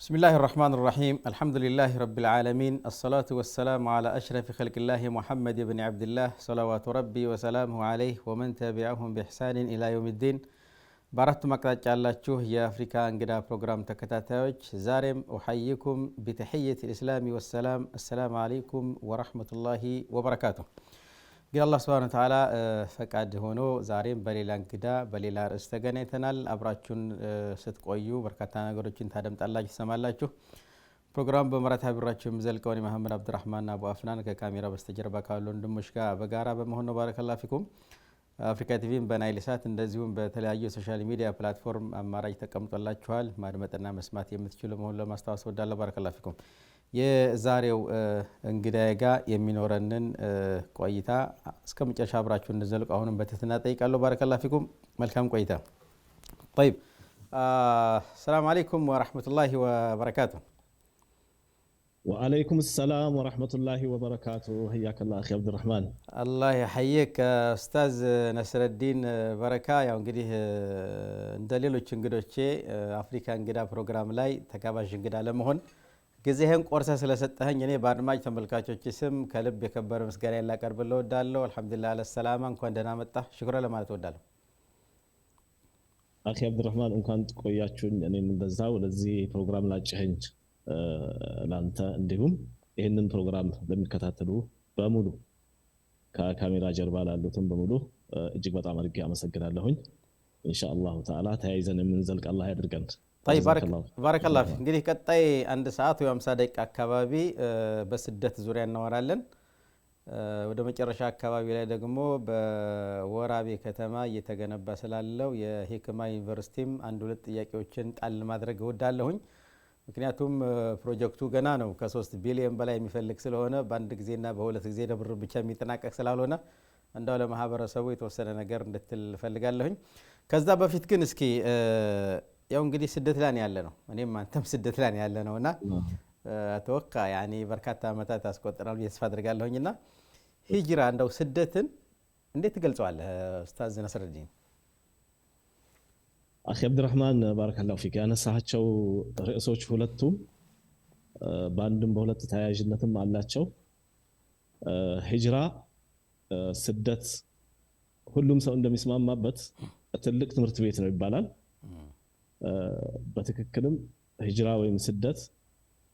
بسم الله الرحمن الرحيم الحمد لله رب العالمين الصلاة والسلام على أشرف خلق الله محمد بن عبد الله صلوات ربي وسلامه عليه ومن تبعهم بإحسان إلى يوم الدين بارت مقطع ያላችሁ የአፍሪካ እንግዳ ፕሮግራም ተከታታዮች ዛሬም أحييكم بتحية الإسلام والسلام السلام عليكم ورحمة الله وبركاته እንግዲህ አላህ Subhanahu Wa Ta'ala ፈቃድ ሆኖ ዛሬም በሌላ እንግዳ በሌላ ርዕስ ተገናኝተናል አብራችሁን ስትቆዩ በርካታ ነገሮችን ታደምጣላችሁ ተሰማላችሁ ፕሮግራም በመራት አብራችሁ የምዘልቀው መሐመድ አብዱራህማን አቡ አፍናን ከካሜራ በስተጀርባ ካሉ ወንድሞች ጋር በጋራ በመሆን ነው ባረከላሁ ፊኩም አፍሪካ ቲቪን በናይል ሳት እንደዚሁም በተለያዩ ሶሻል ሚዲያ ፕላትፎርም አማራጭ ተቀምጦላችኋል ማድመጥና መስማት የምትችሉ መሆኑን ለማስተዋወቅ ወዳለሁ ባረከላሁ ፊኩም የዛሬው እንግዳዬ ጋር የሚኖረንን ቆይታ እስከመጨረሻ አብራችሁ እንዘልቁ አሁንም በትህትና ጠይቃለሁ ባረከላሁ ፊኩም መልካም ቆይታ طيب السلام عليكم ورحمة الله وبركاته وعليكم السلام ورحمة الله وبركاته حياك الله أخي عبد الرحمن الله يحييك أستاذ نصر الدين بركة ያው እንግዲህ እንደ ሌሎች እንግዶቼ አፍሪካ እንግዳ ፕሮግራም ላይ ተጋባዥ እንግዳ ለመሆን ጊዜህን ቆርሰ ስለሰጠኸኝ እኔ በአድማጭ ተመልካቾች ስም ከልብ የከበረ ምስጋና ላቀርብልህ እወዳለሁ አልহামዱሊላህ ለሰላማ እንኳን ደህና መጣህ ሽክራ ለማለት እወዳለሁ አኺ አብዱራህማን እንኳን ቆያችሁኝ እኔም እንደዛው ለዚህ ፕሮግራም ላጭኸኝ ላንተ እንዲሁም ይሄንን ፕሮግራም ለሚከታተሉ በሙሉ ከካሜራ ጀርባ ላሉትም በሙሉ እጅግ በጣም አድርጌ አመሰግናለሁኝ ኢንሻአላህ ተዓላ ተያይዘን የምንዘልቅ አላህ ያድርገን طيب بارك الله فيك እንግዲህ ቀጣይ አንድ ሰዓት ወይ 50 ደቂቃ አካባቢ በስደት ዙሪያ እናወራለን ወደ መጨረሻ አካባቢ ላይ ደግሞ በወራቤ ከተማ እየተገነባ ስላለው የሂክማ ዩኒቨርሲቲም አንድ ሁለት ጥያቄዎችን ጣል ማድረግ እወዳለሁኝ ምክንያቱም ፕሮጀክቱ ገና ነው ከ3 ቢሊዮን በላይ የሚፈልግ ስለሆነ በአንድ ጊዜና በሁለት ጊዜ ደብር ብቻ የሚጠናቀቅ ስላልሆነ እንዳው ለማህበረሰቡ የተወሰነ ነገር እንድትል ፈልጋለሁኝ ከዛ በፊት ግን እስኪ ያው እንግዲህ ስደት ላይ ያለ ነው እኔም አንተም ስደት ላይ ያለ ነውና ተወካ يعني በርካታ አመታት አስቆጥራል ተስፋ አድርጋለሁኝና ሂጅራ እንደው ስደትን እንዴት ትገልጸዋለህ ኡስታዝ ነስረዲን አኺ አብዱራህማን ባረከላሁ ፊክ ያነሳቸው ርዕሶች ሁለቱም በአንድም በሁለት ተያያዥነትም አላቸው ሂጅራ ስደት ሁሉም ሰው እንደሚስማማበት ትልቅ ትምህርት ቤት ነው ይባላል በትክክልም ሂጅራ ወይም ስደት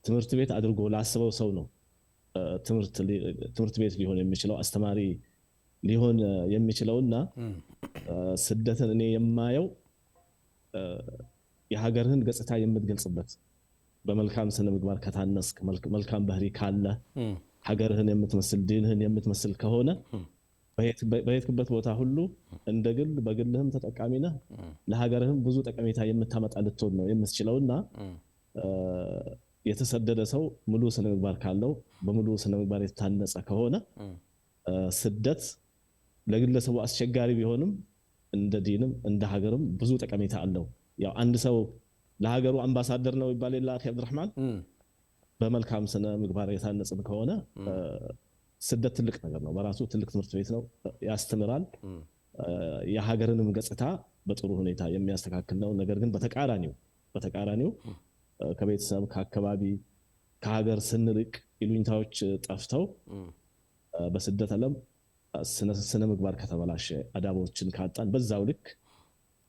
ትምህርት ቤት አድርጎ ላስበው ሰው ነው ትምህርት ቤት ሊሆን የሚችለው አስተማሪ ሊሆን የሚችለውና ስደትን እኔ የማየው የሀገርህን ገጽታ የምትገልጽበት በመልካም ስነ ምግባር ከታነስክ መልካም ባህሪ ካለ ሀገርህን የምትመስል ዲንህን የምትመስል ከሆነ በየትክበት ቦታ ሁሉ እንደግል በግልህም ተጠቃሚ ነህ ለሀገርህም ብዙ ጠቀሜታ የምታመጣ ልትሆን ነው የምትችለውና የተሰደደ ሰው ሙሉ ስነ ምግባር ካለው በሙሉ ስነ ምግባር የታነጸ ከሆነ ስደት ለግለሰቡ አስቸጋሪ ቢሆንም እንደ ዲንም እንደ ሀገርም ብዙ ጠቀሜታ አለው ያው አንድ ሰው ለሀገሩ አምባሳደር ነው ይባል የለ አኺ አብዱራህማን በመልካም ስነ ምግባር የታነጸ ከሆነ ስደት ትልቅ ነገር ነው በራሱ ትልቅ ትምህርት ቤት ነው ያስተምራል የሀገርንም ገጽታ በጥሩ ሁኔታ የሚያስተካክል ነው ነገር ግን በተቃራኒው ከቤተሰብ ከአካባቢ ከሀገር ስንርቅ ይሉኝታዎች ጠፍተው በስደት ዓለም ስነ ምግባር ከተበላሸ አዳቦችን ካጣን በዛው ልክ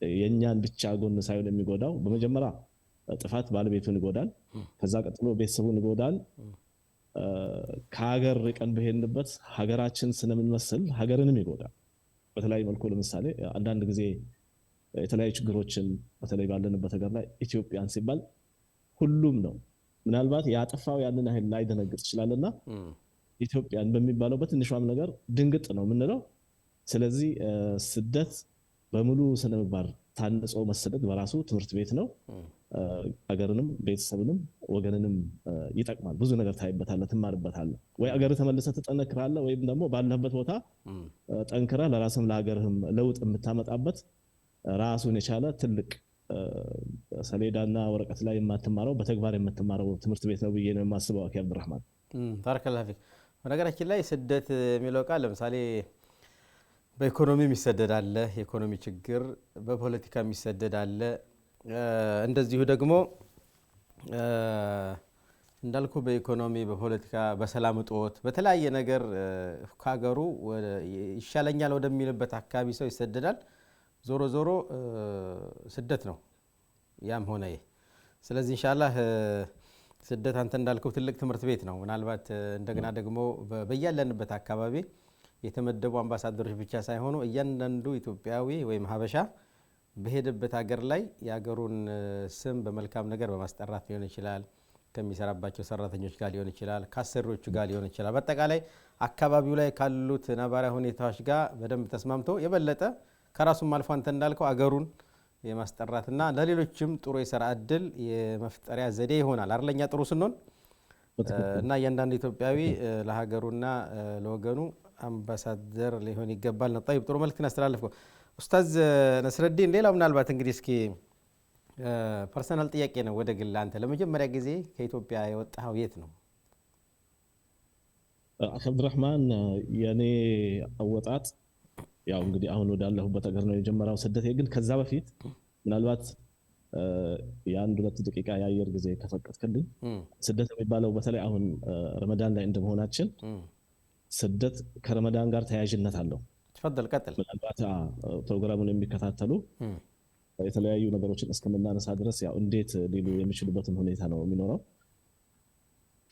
የኛን ብቻ ጎን ሳይሆን የሚጎዳው በመጀመሪያ ጥፋት ባለቤቱን ይጎዳል ከዛ ቀጥሎ ቤተሰቡን ይጎዳል ከሀገር ርቀን በሄድንበት ሀገራችን ስለምንመስል ሀገርንም ይጎዳል በተለያየ መልኩ ለምሳሌ አንዳንድ ጊዜ የተለያዩ ችግሮችን በተለይ ባለንበት ሀገር ላይ ኢትዮጵያን ሲባል ሁሉም ነው ምናልባት ያጠፋው ያንን አይል ላይ ደነግጥ ይችላልና ኢትዮጵያን በሚባለው በትንሿም ነገር ድንግጥ ነው ምንለው ስለዚህ ስደት በሙሉ ስነ ምግባር ታንጾ መሰደድ በራሱ ትምህርት ቤት ነው አገርንም ቤተሰብንም ወገንንም ይጠቅማል ብዙ ነገር ታይበታለህ ትማርበታለህ ወይ አገር ተመልሰህ ተጠነክራለህ ወይም ደግሞ ባለህበት ቦታ ጠንክረህ ለራስህም ለሀገርህም ለውጥ የምታመጣበት ራሱን የቻለ ትልቅ ሰሌዳና ወረቀት ላይ የማትማረው በተግባር የምትማረው ትምህርት ቤት ነው ብዬ ነው የማስበው አኺ አብዱራህማን ባረከላሁ ፊክ በነገራችን ላይ ስደት የሚለው ቃል ለምሳሌ በኢኮኖሚ ይሰደዳል የኢኮኖሚ ችግር በፖለቲካ ይሰደዳል እንደዚሁ ደግሞ እንዳልኩ በኢኮኖሚ በፖለቲካ በሰላም እጦት በተለያየ ነገር ከሀገሩ ይሻለኛል ወደሚልበት አካባቢ ሰው ይሰደዳል። ዞሮ ዞሮ ስደት ነው ያም ሆነ ይህ። ስለዚህ ኢንሻአላህ ስደት አንተ እንዳልከው ትልቅ ትምህርት ቤት ነው። ምናልባት እንደገና ደግሞ በያለንበት አካባቢ የተመደቡ አምባሳደሮች ብቻ ሳይሆኑ እያንዳንዱ ኢትዮጵያዊ ወይም ሀበሻ በሄደበት ሀገር ላይ የሀገሩን ስም በመልካም ነገር በማስጠራት ሊሆን ይችላል፣ ከሚሰራባቸው ሰራተኞች ጋር ሊሆን ይችላል፣ ከአሰሪዎቹ ጋር ሊሆን ይችላል። በአጠቃላይ አካባቢው ላይ ካሉት ነባራዊ ሁኔታዎች ጋር በደንብ ተስማምቶ የበለጠ ከራሱም አልፎ አንተ እንዳልከው አገሩን የማስጠራትና ለሌሎችም ጥሩ የሥራ እድል የመፍጠሪያ ዘዴ ይሆናል አይደለኛ ጥሩ ስንሆን እና እያንዳንዱ ኢትዮጵያዊ ለሀገሩና ለወገኑ አምባሳደር ሊሆን ይገባል ነው። طيب ጥሩ መልእክት አስተላልፈው ኡስታዝ ነስረዲን። ሌላው ምናልባት እንግዲህ እስኪ ፐርሰናል ጥያቄ ነው ወደ ግል አንተ ለመጀመሪያ ጊዜ ከኢትዮጵያ የወጣው የት ነው? አብዱራህማን የኔ አወጣጥ ያው እንግዲህ አሁን ወዳለሁበት ሀገር ነው የጀመረው ስደቴ። ግን ከዛ በፊት ምናልባት የአንድ ሁለት ደቂቃ የአየር ጊዜ ከፈቀድክልኝ ስደት የሚባለው በተለይ አሁን ረመዳን ላይ እንደመሆናችን ስደት ከረመዳን ጋር ተያያዥነት አለው። ተፈضل ቀጥል። ምናልባት ፕሮግራሙን የሚከታተሉ የተለያዩ ነገሮችን እስከምናነሳ ድረስ ያው እንዴት ሊሉ የሚችሉበትን ሁኔታ ነው የሚኖረው።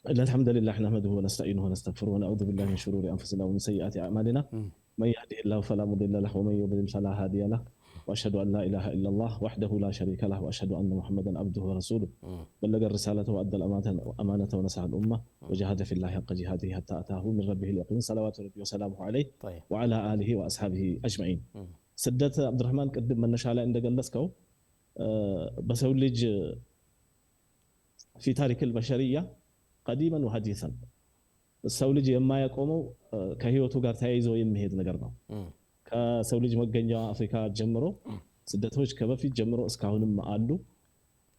አልሐምዱሊላህ ነህመዱሁ ወነስተዒኑሁ ወነስተግፊሩሁ ወነዑዙ ቢላሂ ሚን ሹሩሪ አንፉሲና ወሚን ሰይአቲ አዕማሊና መን የህዲሂላሁ ፈላ ሙዲለ ለሁ ወመን ዩድሊል ፈላ ሃዲየ ለሁ وأشهد أن لا إله إلا الله وحده لا شريك له وأشهد أن محمدا عبده ورسوله بلغ الرسالة وأدى الأمانة ونصح الأمة وجاهد في الله حق جهاده حتى أتاه من ربه اليقين صلوات ربي وسلامه عليه وعلى آله وأصحابه أجمعين. سدت عبد الرحمن قدم من نشاله عند جلسكو بسول لج في تاريخ البشرية قديما وحديثا السول لج يما يقوموا كهيوتو ጋር ተያይዞ የሚሄድ ነገር ነው። ከሰው ልጅ መገኛ አፍሪካ ጀምሮ ስደቶች ከበፊት ጀምሮ እስካሁንም አሉ፣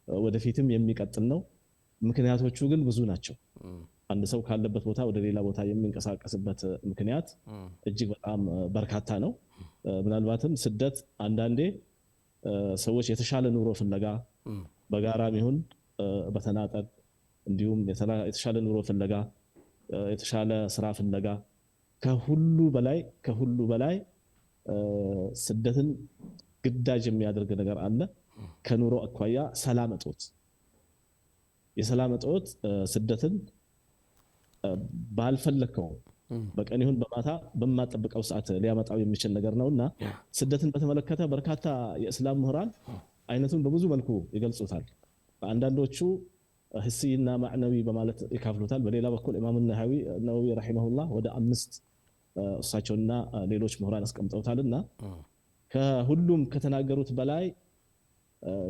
ወደፊትም የሚቀጥል ነው። ምክንያቶቹ ግን ብዙ ናቸው። አንድ ሰው ካለበት ቦታ ወደ ሌላ ቦታ የሚንቀሳቀስበት ምክንያት እጅግ በጣም በርካታ ነው። ምናልባትም ስደት አንዳንዴ ሰዎች የተሻለ ኑሮ ፍለጋ በጋራም ይሁን በተናጠል እንዲሁም የተሻለ ኑሮ ፍለጋ የተሻለ ስራ ፍለጋ ከሁሉ በላይ ስደትን ግዳጅ የሚያደርግ ነገር አለ። ከኑሮ አኳያ ሰላም እጦት፣ የሰላም እጦት ስደትን ባልፈለከው በቀን ይሁን በማታ በማጠብቀው ሰዓት ሊያመጣው የሚችል ነገር ነውና ስደትን በተመለከተ በርካታ የእስላም ምሁራን አይነቱን በብዙ መልኩ ይገልጹታል። አንዳንዶቹ ህሲና ማዕነዊ በማለት ይካፍሉታል። በሌላ በኩል ኢማም ነወዊ ረሂመሁላህ ወደ 5 እሳቸውና ሌሎች ምሁራን አስቀምጠውታልና ከሁሉም ከተናገሩት በላይ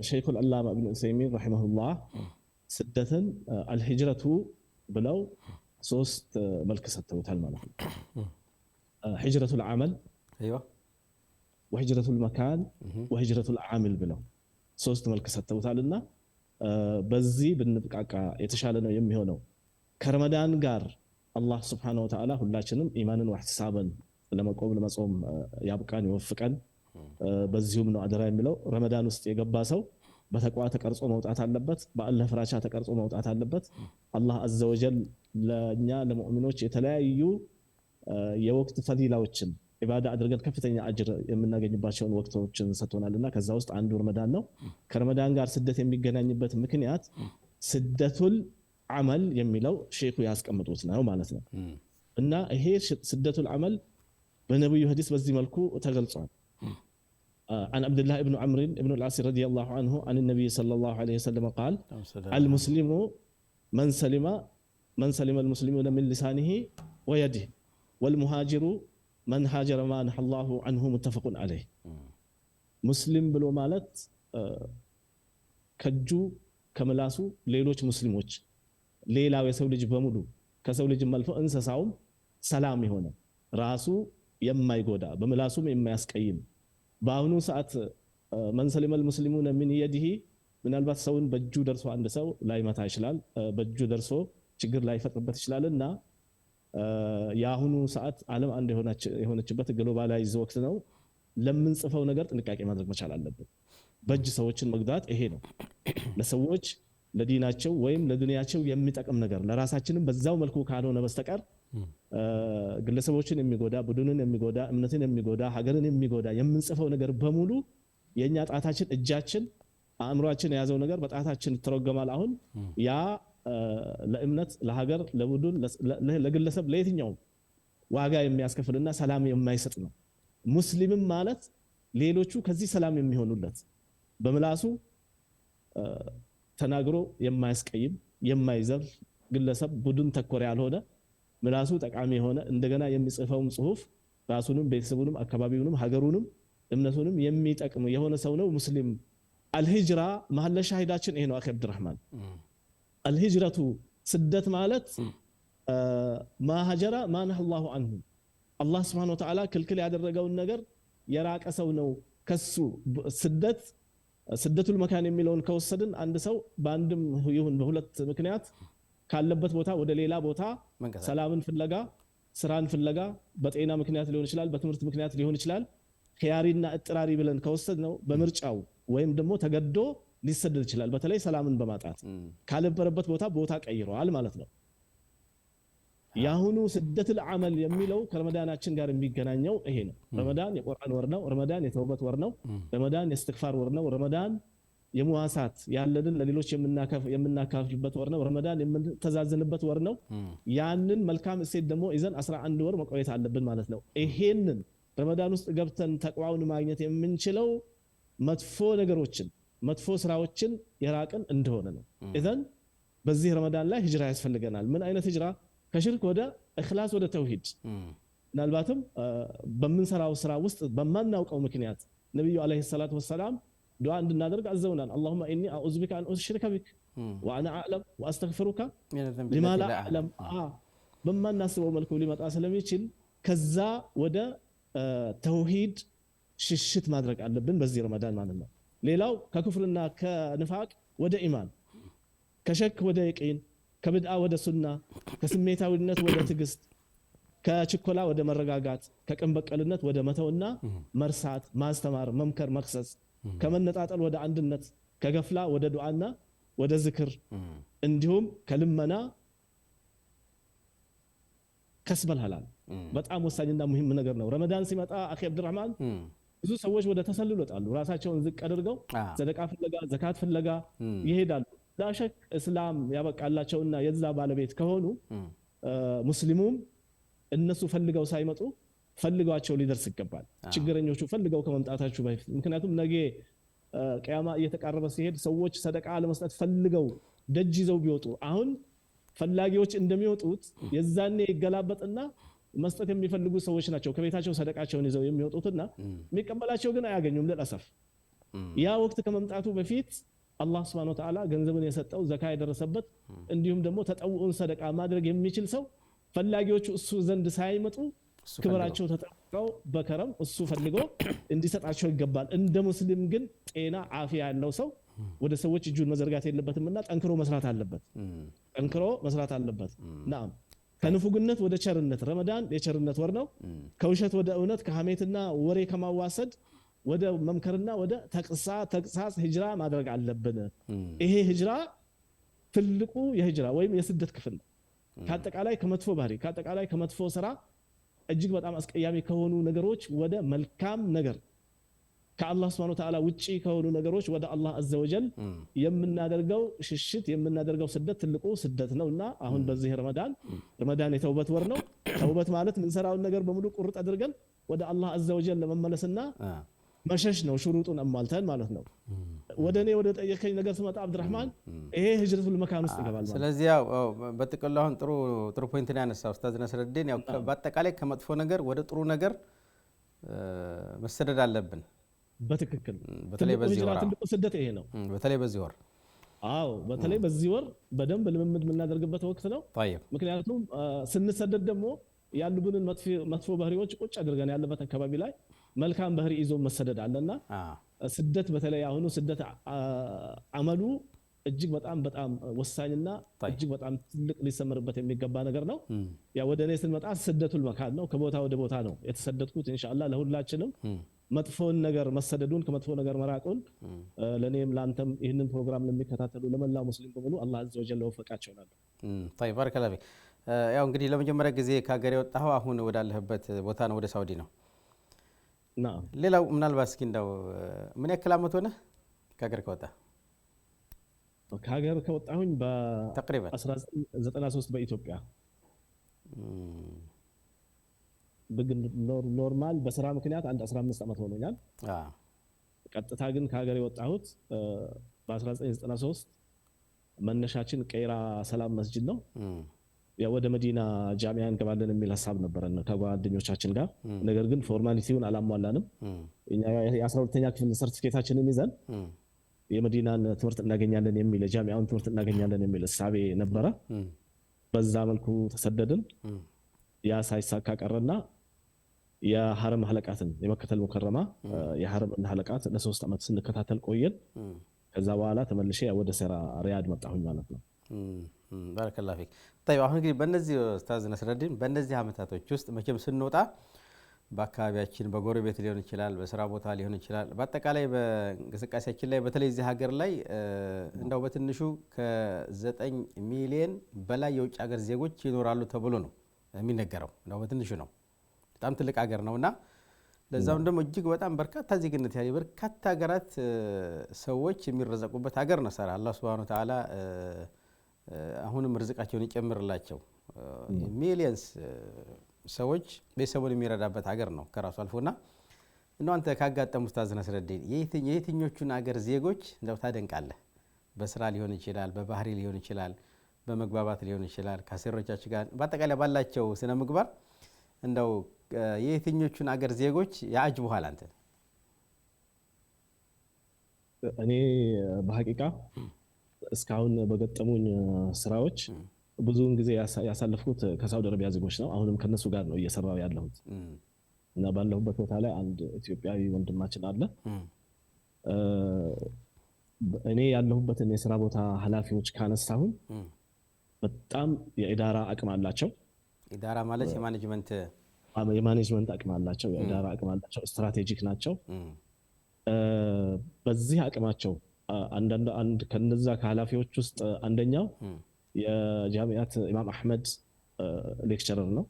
ሸይኹል አላማ ኢብኑ ዑሰይሚን ረሂመሁላህ ስደትን አልሂጅረቱ ብለው 3 መልክ ሰጥተውታል ማለት ነው። ሂጅረቱል ዐመል ወሂጅረቱል መካን ወሂጅረቱል ዓሚል ብለው 3 መልክ ሰጥተውታልና በዚህ ብንብቃቃ የተሻለ ነው የሚሆነው። ከረመዳን ጋር አላህ ሱብሓነሁ ወተዓላ ሁላችንም ኢማንን ወህቲሳበን ለመቆም ለመጾም ያብቃን ይወፍቀን። በዚሁም ነው አደራ የሚለው ረመዳን ውስጥ የገባ ሰው በተቅዋ ተቀርጾ መውጣት አለበት፣ በአላህ ፍራቻ ተቀርጾ መውጣት አለበት። አላህ አዘወጀል ለኛ ለሙእሚኖች የተለያዩ የወቅት ፈዲላዎችን ኢባዳ አድርገን ከፍተኛ አጅር የምናገኝባቸውን ወቅቶችን ሰጥቶናልና ከዛ ውስጥ አንዱ ረመዳን ነው። ከረመዳን ጋር ስደት የሚገናኝበት ምክንያት ስደቱል ዐመል የሚለው ሼኹ ያስቀምጡት ነው ማለት ነው። እና ይሄ ስደቱል ዐመል በነብዩ ሐዲስ በዚህ መልኩ ተገልጿል። عن عبد الله بن عمرو بن العاص رضي الله عنه عن النبي صلى الله عليه وسلم قال المسلم من سلم المسلمون من لسانه ويده والمهاجر من هاجر ما نهى الله عنه متفق عليه. مسلم ብሎ ማለት ከጁ ከመላሱ ሌሎች ሙስሊሞች ሌላው የሰው ልጅ በሙሉ ከሰው ልጅ መልፎ እንስሳውም ሰላም የሆነ ራሱ የማይጎዳ በመላሱም የማያስቀይም በአሁኑ ሰዓት من سلم المسلمون من يده ምናልባት ሰውን በእጁ ደርሶ አንድ ሰው ላይመታ ይችላል፣ በእጁ ደርሶ ችግር ላይፈጥርበት ይችላልና የአሁኑ ሰዓት ዓለም አንድ የሆነችበት ግሎባላይዝ ወቅት ነው። ለምንጽፈው ነገር ጥንቃቄ ማድረግ መቻል አለብን። በእጅ ሰዎችን መግዳት ይሄ ነው። ለሰዎች ለዲናቸው ወይም ለዱንያቸው የሚጠቅም ነገር ለራሳችንም በዛው መልኩ ካልሆነ በስተቀር ግለሰቦችን የሚጎዳ ቡድንን የሚጎዳ እምነትን የሚጎዳ ሀገርን የሚጎዳ የምንጽፈው ነገር በሙሉ የኛ ጣታችን እጃችን አእምሮአችን የያዘው ነገር በጣታችን ተረገማል። አሁን ያ ለእምነት ለሀገር ለቡድን ለግለሰብ ለየትኛው ዋጋ የሚያስከፍልና ሰላም የማይሰጥ ነው። ሙስሊምም ማለት ሌሎቹ ከዚህ ሰላም የሚሆኑለት በምላሱ ተናግሮ የማያስቀይም የማይዘል ግለሰብ ቡድን ተኮር ያልሆነ ምላሱ ጠቃሚ የሆነ እንደገና የሚጽፈው ጽሁፍ ራሱንም ቤተሰቡንም አካባቢውንም ሀገሩንም እምነቱንም የሚጠቅም የሆነ ሰው ነው ሙስሊም። አልሂጅራ መሐለ ሻሂዳችን ይሄ ነው። አኺ አብዱራህማን አልሂጅረቱ ስደት ማለት ማሀጀራ ማነህ አላሁ አንሁ አላህ ስብሐነሁ ወተዓላ ክልክል ያደረገውን ነገር የራቀ ሰው ነው ከሱ ስደት ስደቱል መካን የሚለውን ከወሰድን አንድ ሰው በአንድም ይሁን በሁለት ምክንያት ካለበት ቦታ ወደ ሌላ ቦታ ሰላምን ፍለጋ ስራን ፍለጋ በጤና ምክንያት ሊሆን ይችላል በትምህርት ምክንያት ሊሆን ይችላል ኺያሪና እጥራሪ ብለን ከወሰድ ነው በምርጫው ወይም ደግሞ ተገዶ ሊሰደድ ይችላል። በተለይ ሰላምን በማጣት ካለበረበት ቦታ ቀይሯል ማለት ነው። ያሁኑ ስደቱል አመል የሚለው ከረመዳናችን ጋር የሚገናኘው ይሄ ነው። ረመዳን የቁርአን ወር ነው። ረመዳን የተውበት ወር ነው። ረመዳን የእስትግፋር ወር ነው። ረመዳን የሙዋሳት ያለንን ለሌሎች የምናካፍልበት ወር ነው። ረመዳን የምንተዛዘንበት ወር ነው። ያንን መልካም እሴት ደግሞ ይዘን 11 ወር መቆየት አለብን ማለት ነው። ይሄንን ረመዳን ውስጥ ገብተን ተቅዋውን ማግኘት የምንችለው መጥፎ ነገሮችን መጥፎ ስራዎችን የራቅን እንደሆነ ነው። ኢዘን በዚህ ረመዳን ላይ ሂጅራ ያስፈልገናል። ምን አይነት ሂጅራ? ከሽርክ ወደ ኢኽላስ ወደ ተውሂድ። ምናልባትም በምንሰራው ስራ ውስጥ በማናውቀው ምክንያት ነብዩ አለይሂ ሰላቱ ወሰላም ዱዓ እንድናደርግ አዘውናል። አላሁመ ኢኒ አዑዙ ቢከ አን ኡሽሪከ ቢክ ወአና አዕለም ወአስተግፊሩከ ሊማ ላ አዕለም። በማናስበው መልኩ ሊመጣ ስለሚችል ከዛ ወደ ተውሂድ ሽሽት ማድረግ አለብን በዚህ ረመዳን ማለት ነው። ሌላው ከኩፍርና ከንፋቅ ወደ ኢማን፣ ከሸክ ወደ የቂን፣ ከብድዓ ወደ ሱና፣ ከስሜታዊነት ወደ ትግስት፣ ከችኮላ ወደ መረጋጋት፣ ከቅን በቀልነት ወደ መተውና መርሳት፣ ማስተማር፣ መምከር፣ መክሰስ፣ ከመነጣጠል ወደ አንድነት፣ ከገፍላ ወደ ዱዓና ወደ ዝክር፣ እንዲሁም ከልመና ከስበል ሐላል በጣም ወሳኝና ሙሂም ነገር ነው። ረመዳን ሲመጣ አኺ አብዱራህማን ብዙ ሰዎች ወደ ተሰልሎ ይወጣሉ። ራሳቸውን ዝቅ አድርገው ሰደቃ ፍለጋ ዘካት ፍለጋ ይሄዳሉ። ላሸክ እስላም ያበቃላቸውና የዛ ባለቤት ከሆኑ ሙስሊሙም እነሱ ፈልገው ሳይመጡ ፈልጓቸው ሊደርስ ይገባል። ችግረኞቹ ፈልገው ከመምጣታቸው በፊት። ምክንያቱም ነገ ቂያማ እየተቃረበ ሲሄድ ሰዎች ሰደቃ ለመስጠት ፈልገው ደጅ ይዘው ቢወጡ አሁን ፈላጊዎች እንደሚወጡት የዛኔ ይገላበጥና መስጠት የሚፈልጉ ሰዎች ናቸው ከቤታቸው ሰደቃቸውን ይዘው የሚወጡትና የሚቀበላቸው ግን አያገኙም። ለለሰፍ ያ ወቅት ከመምጣቱ በፊት አላህ Subhanahu Wa Ta'ala ገንዘብን የሰጠው ዘካ የደረሰበት እንዲሁም ደግሞ ተጠውኡን ሰደቃ ማድረግ የሚችል ሰው ፈላጊዎቹ እሱ ዘንድ ሳይመጡ ክብራቸው ተጠብቀው በከረም እሱ ፈልጎ እንዲሰጣቸው ይገባል። እንደ ሙስሊም ግን ጤና አፊያ ያለው ሰው ወደ ሰዎች እጁን መዘርጋት የለበትምና ጠንክሮ መስራት አለበት። ናም ከንፉግነት ወደ ቸርነት ረመዳን የቸርነት ወር ነው። ከውሸት ወደ እውነት ከሐሜትና ወሬ ከማዋሰድ ወደ መምከርና ወደ ተቅሳስ ሂጅራ ማድረግ አለብን። ይሄ ሂጅራ ትልቁ የሂጅራ ወይም የስደት ክፍል ነው። ከአጠቃላይ ከመጥፎ ባህሪ ከአጠቃላይ ከመጥፎ ስራ እጅግ በጣም አስቀያሚ ከሆኑ ነገሮች ወደ መልካም ነገር ከአላህ Subhanahu Wa Ta'ala ውጪ ከሆኑ ነገሮች ወደ አላህ Azza wa Jal የምናደርገው ሽሽት የምናደርገው ስደት ትልቁ ስደት ነውና አሁን በዚህ ረመዳን የተውበት ወር ነው። ተውበት ማለት ምንሰራውን ነገር በሙሉ ቁርጥ አድርገን ወደ አላህ Azza wa Jal ለመመለስና መሸሽ ነው። ሹሩጡን አሟልተን ማለት ነው። ወደኔ ወደ ጠየቀኝ ነገር ስመጣ አብዱራህማን ይሄ ሂጅረቱል መካን ውስጥ ይገባል ማለት። ስለዚህ ያው በጥቅሉ አሁን ጥሩ ፖይንት ነው ያነሳው ኡስታዝ ነስረዲን። ያው በአጠቃላይ ከመጥፎ ነገር ወደ ጥሩ ነገር መሰደድ አለብን። በትክክል በተለይ በዚህ ወር ትልቁ ስደት ይሄ ነው። በተለይ በዚህ ወር በተለይ በዚህ ወር በደንብ ልምምድ የምናደርግበት ወቅት ነው። ምክንያቱም ስንሰደድ ደግሞ ያሉብንን መጥፎ ባህሪዎች ቁጭ አድርገን ያለበት አካባቢ ላይ መልካም ባህሪ ይዞ መሰደድ አለና ስደት በተለይ አሁኑ ስደት አመሉ እጅግ በጣም ወሳኝና እጅግ በጣም ትልቅ ሊሰመርበት የሚገባ ነገር ነው። ያ ወደ እኔ ስንመጣ ስደቱል መካን ነው። ከቦታ ወደ ቦታ ነው የተሰደድኩት። ኢንሻአላህ ለሁላችንም መጥፎን ነገር መሰደዱን ከመጥፎ ነገር መራቁን ለኔም ላንተም ይህንን ፕሮግራም ለሚከታተሉ ለመላው ሙስሊም በሙሉ አላህ አዘ ወጀል ወፈቃቸው ነው። طيب بارك الله فيك። ያው እንግዲህ ለመጀመሪያ ጊዜ ከሀገር የወጣኸው አሁን ወዳለህበት ቦታ ነው፣ ወደ ሳውዲ ነው። ናም ሌላው ምናልባት እስኪ እንደው ምን ያክል ዓመት ሆነ ከሀገር ከወጣ? ከሀገር ከወጣሁኝ ተቅሪበን በ1993 በኢትዮጵያ ኖርማል በስራ ምክንያት አንድ 15 ዓመት ሆኖኛል። ቀጥታ ግን ከሀገር የወጣሁት በ1993 መነሻችን ቀይራ ሰላም መስጂድ ነው። ወደ መዲና ጃሚያ እንገባለን የሚል ሀሳብ ነበረን ከጓደኞቻችን ጋር። ነገር ግን ፎርማሊቲውን አላሟላንም። እኛ የ12ኛ ክፍል ሰርቲፊኬታችንን ይዘን የመዲናን ትምህርት እናገኛለን የሚል የጃሚያውን ትምህርት እናገኛለን የሚል እሳቤ ነበረ። በዛ መልኩ ተሰደድን። ያ ሳይሳካ ቀረና የሐረም ሐለቃትን የመከተል ሙከረማ የሐረም ሐለቃት ለ3 ዓመት ስንከታተል ቆየን። ከዛ በኋላ ተመልሼ ወደ ስራ ሪያድ መጣሁኝ ማለት ነው። ባረከላሁ ፊክ። طيب አሁን እንግዲህ በእነዚህ ኡስታዝ ነስረዲን በእነዚህ ዓመታቶች ውስጥ መቼም ስንወጣ በአካባቢያችን በጎረቤት ሊሆን ይችላል፣ በስራ ቦታ ሊሆን ይችላል፣ በአጠቃላይ በእንቅስቃሴያችን ላይ በተለይ እዚህ ሀገር ላይ እንደው በትንሹ ከ9 ሚሊዮን በላይ የውጭ ሀገር ዜጎች ይኖራሉ ተብሎ ነው የሚነገረው። እንደው በትንሹ ነው፣ በጣም ትልቅ ሀገር ነውና ለዛም ደግሞ እጅግ በጣም በርካታ ዜግነት ያለው በርካታ ሀገራት ሰዎች የሚረዘቁበት ሀገር ነው። ሰራ አላህ Subhanahu Wa Ta'ala አሁንም ርዝቃቸውን ይጨምርላቸው። ሚሊየንስ ሰዎች ቤተሰቡን የሚረዳበት ሀገር ነው ከራሱ አልፎና እንደው አንተ ካጋጠሙ ኡስታዝ ነስረዲን የየትኞቹን ሀገር ዜጎች እንደው ታደንቃለህ? በስራ ሊሆን ይችላል፣ በባህሪ ሊሆን ይችላል፣ በመግባባት ሊሆን ይችላል፣ ከአሰሪዎቻቸው ጋር በአጠቃላይ ባላቸው ስነ ምግባር እንደው የየትኞቹን ሀገር ዜጎች ያጅቡሃል አንተ? እኔ በሐቂቃ እስካሁን በገጠሙኝ ስራዎች ብዙውን ጊዜ ያሳለፍኩት ከሳውዲ አረቢያ ዜጎች ነው። አሁንም ከነሱ ጋር ነው እየሰራው ያለሁት እና ባለሁበት ቦታ ላይ አንድ ኢትዮጵያዊ ወንድማችን አለ። እኔ ያለሁበትን የስራ ቦታ ኃላፊዎች ካነሳሁኝ በጣም የኢዳራ አቅም አላቸው። ኢዳራ ማለት የማኔጅመንት አቅም አላቸው፣ የኢዳራ አቅም አላቸው፣ ስትራቴጂክ ናቸው። በዚህ አቅማቸው አንድ ከነዛ ከኃላፊዎች ውስጥ አንደኛው የጃሚዓት ኢማም አህመድ ሌክቸረር ነው።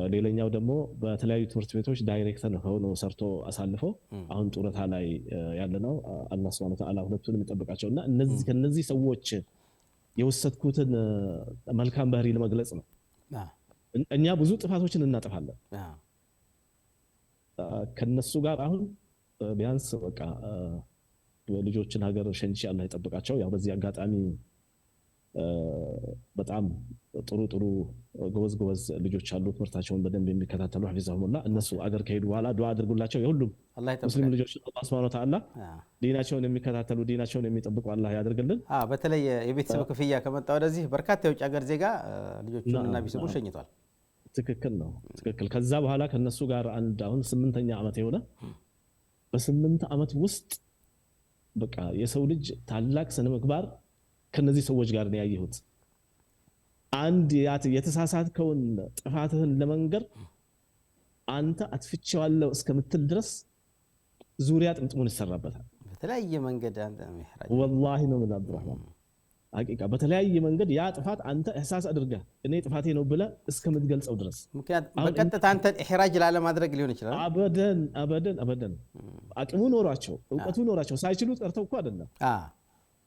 ሌላኛው ደግሞ በተለያዩ ትምህርት ቤቶች ዳይሬክተር ሆኖ ሰርቶ አሳልፎ አሁን ጡረታ ላይ ያለ ነው። አላህ Subhanahu Wa Ta'ala ሁለቱንም ይጠብቃቸውና ከነዚህ ሰዎች የወሰድኩትን መልካም ባህሪ ለመግለጽ ነው። እኛ ብዙ ጥፋቶችን እናጠፋለን። ከነሱ ጋር አሁን ቢያንስ በቃ ልጆችን ሀገር ሸንቺ አላህ ይጠብቃቸው። ያው በዚህ አጋጣሚ በጣም ጥሩ ጎበዝ ልጆች አሉ፣ ትምህርታቸውን በደንብ የሚከታተሉ ሐፊዘሁሙላህ። እነሱ አገር ከሄዱ በኋላ ዱዓ አድርጉላቸው። የሁሉም ሙስሊም ልጆች አላህ Subhanahu Wa Ta'ala ዲናቸውን የሚከታተሉ ዲናቸውን የሚጠብቁ አላህ ያደርግልን። በተለይ የቤተሰብ ክፍያ ከመጣ ወደዚህ በርካታ የውጭ ሀገር ዜጋ ልጆቹንና ቤተሰቡ ሸኝቷል። ትክክል ነው፣ ትክክል። ከዛ በኋላ ከነሱ ጋር አሁን 8ኛ ዓመት የሆነ በ8 ዓመት ውስጥ በቃ የሰው ልጅ ታላቅ ስነ ምግባር ከነዚህ ሰዎች ጋር ነው ያየሁት። አንድ የተሳሳትከውን ጥፋትህን ለመንገር አንተ አጥፍቼዋለሁ እስከምትል ድረስ ዙሪያ ጥምጥሙን ይሰራበታል። በተለያየ መንገድ አንተ መህራጅ ወላሂ ነው ማለት አብዱራህማን ሐቂቃ በተለያየ መንገድ ያ ጥፋት አንተ እህሳስ አድርገህ እኔ ጥፋቴ ነው ብለህ እስከምትገልጸው ድረስ ምክንያቱም በቀጥታ አንተ ኢህራጅ ላለማድረግ ሊሆን ይችላል። አበደን አቅሙ ኖራቸው እውቀቱ ኖራቸው ሳይችሉት ቀርተው እኮ አይደለም።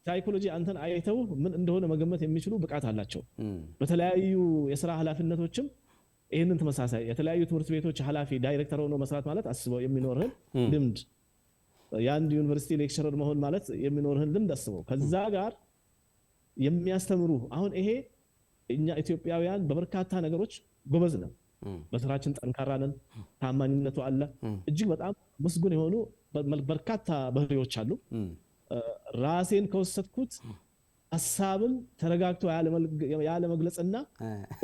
ሳይኮሎጂ አንተን አይተው ምን እንደሆነ መገመት የሚችሉ ብቃት አላቸው። በተለያዩ የሥራ ኃላፊነቶችም ይሄንን ተመሳሳይ የተለያዩ ትምህርት ቤቶች ኃላፊ ዳይሬክተር ሆኖ መስራት ማለት አስበው የሚኖርህን ልምድ፣ የአንድ ዩኒቨርሲቲ ሌክቸረር መሆን ማለት የሚኖርህን ልምድ አስበው። ከዛ ጋር የሚያስተምሩ አሁን ይሄ እኛ ኢትዮጵያውያን በበርካታ ነገሮች ጎበዝ ነን፣ በስራችን ጠንካራ ነን፣ ታማኝነቱ አለ። እጅግ በጣም ምስጉን የሆኑ በርካታ ባህሪዎች አሉ። ራሴን ከወሰድኩት ሐሳብን ተረጋግቶ ያለ መግለጽና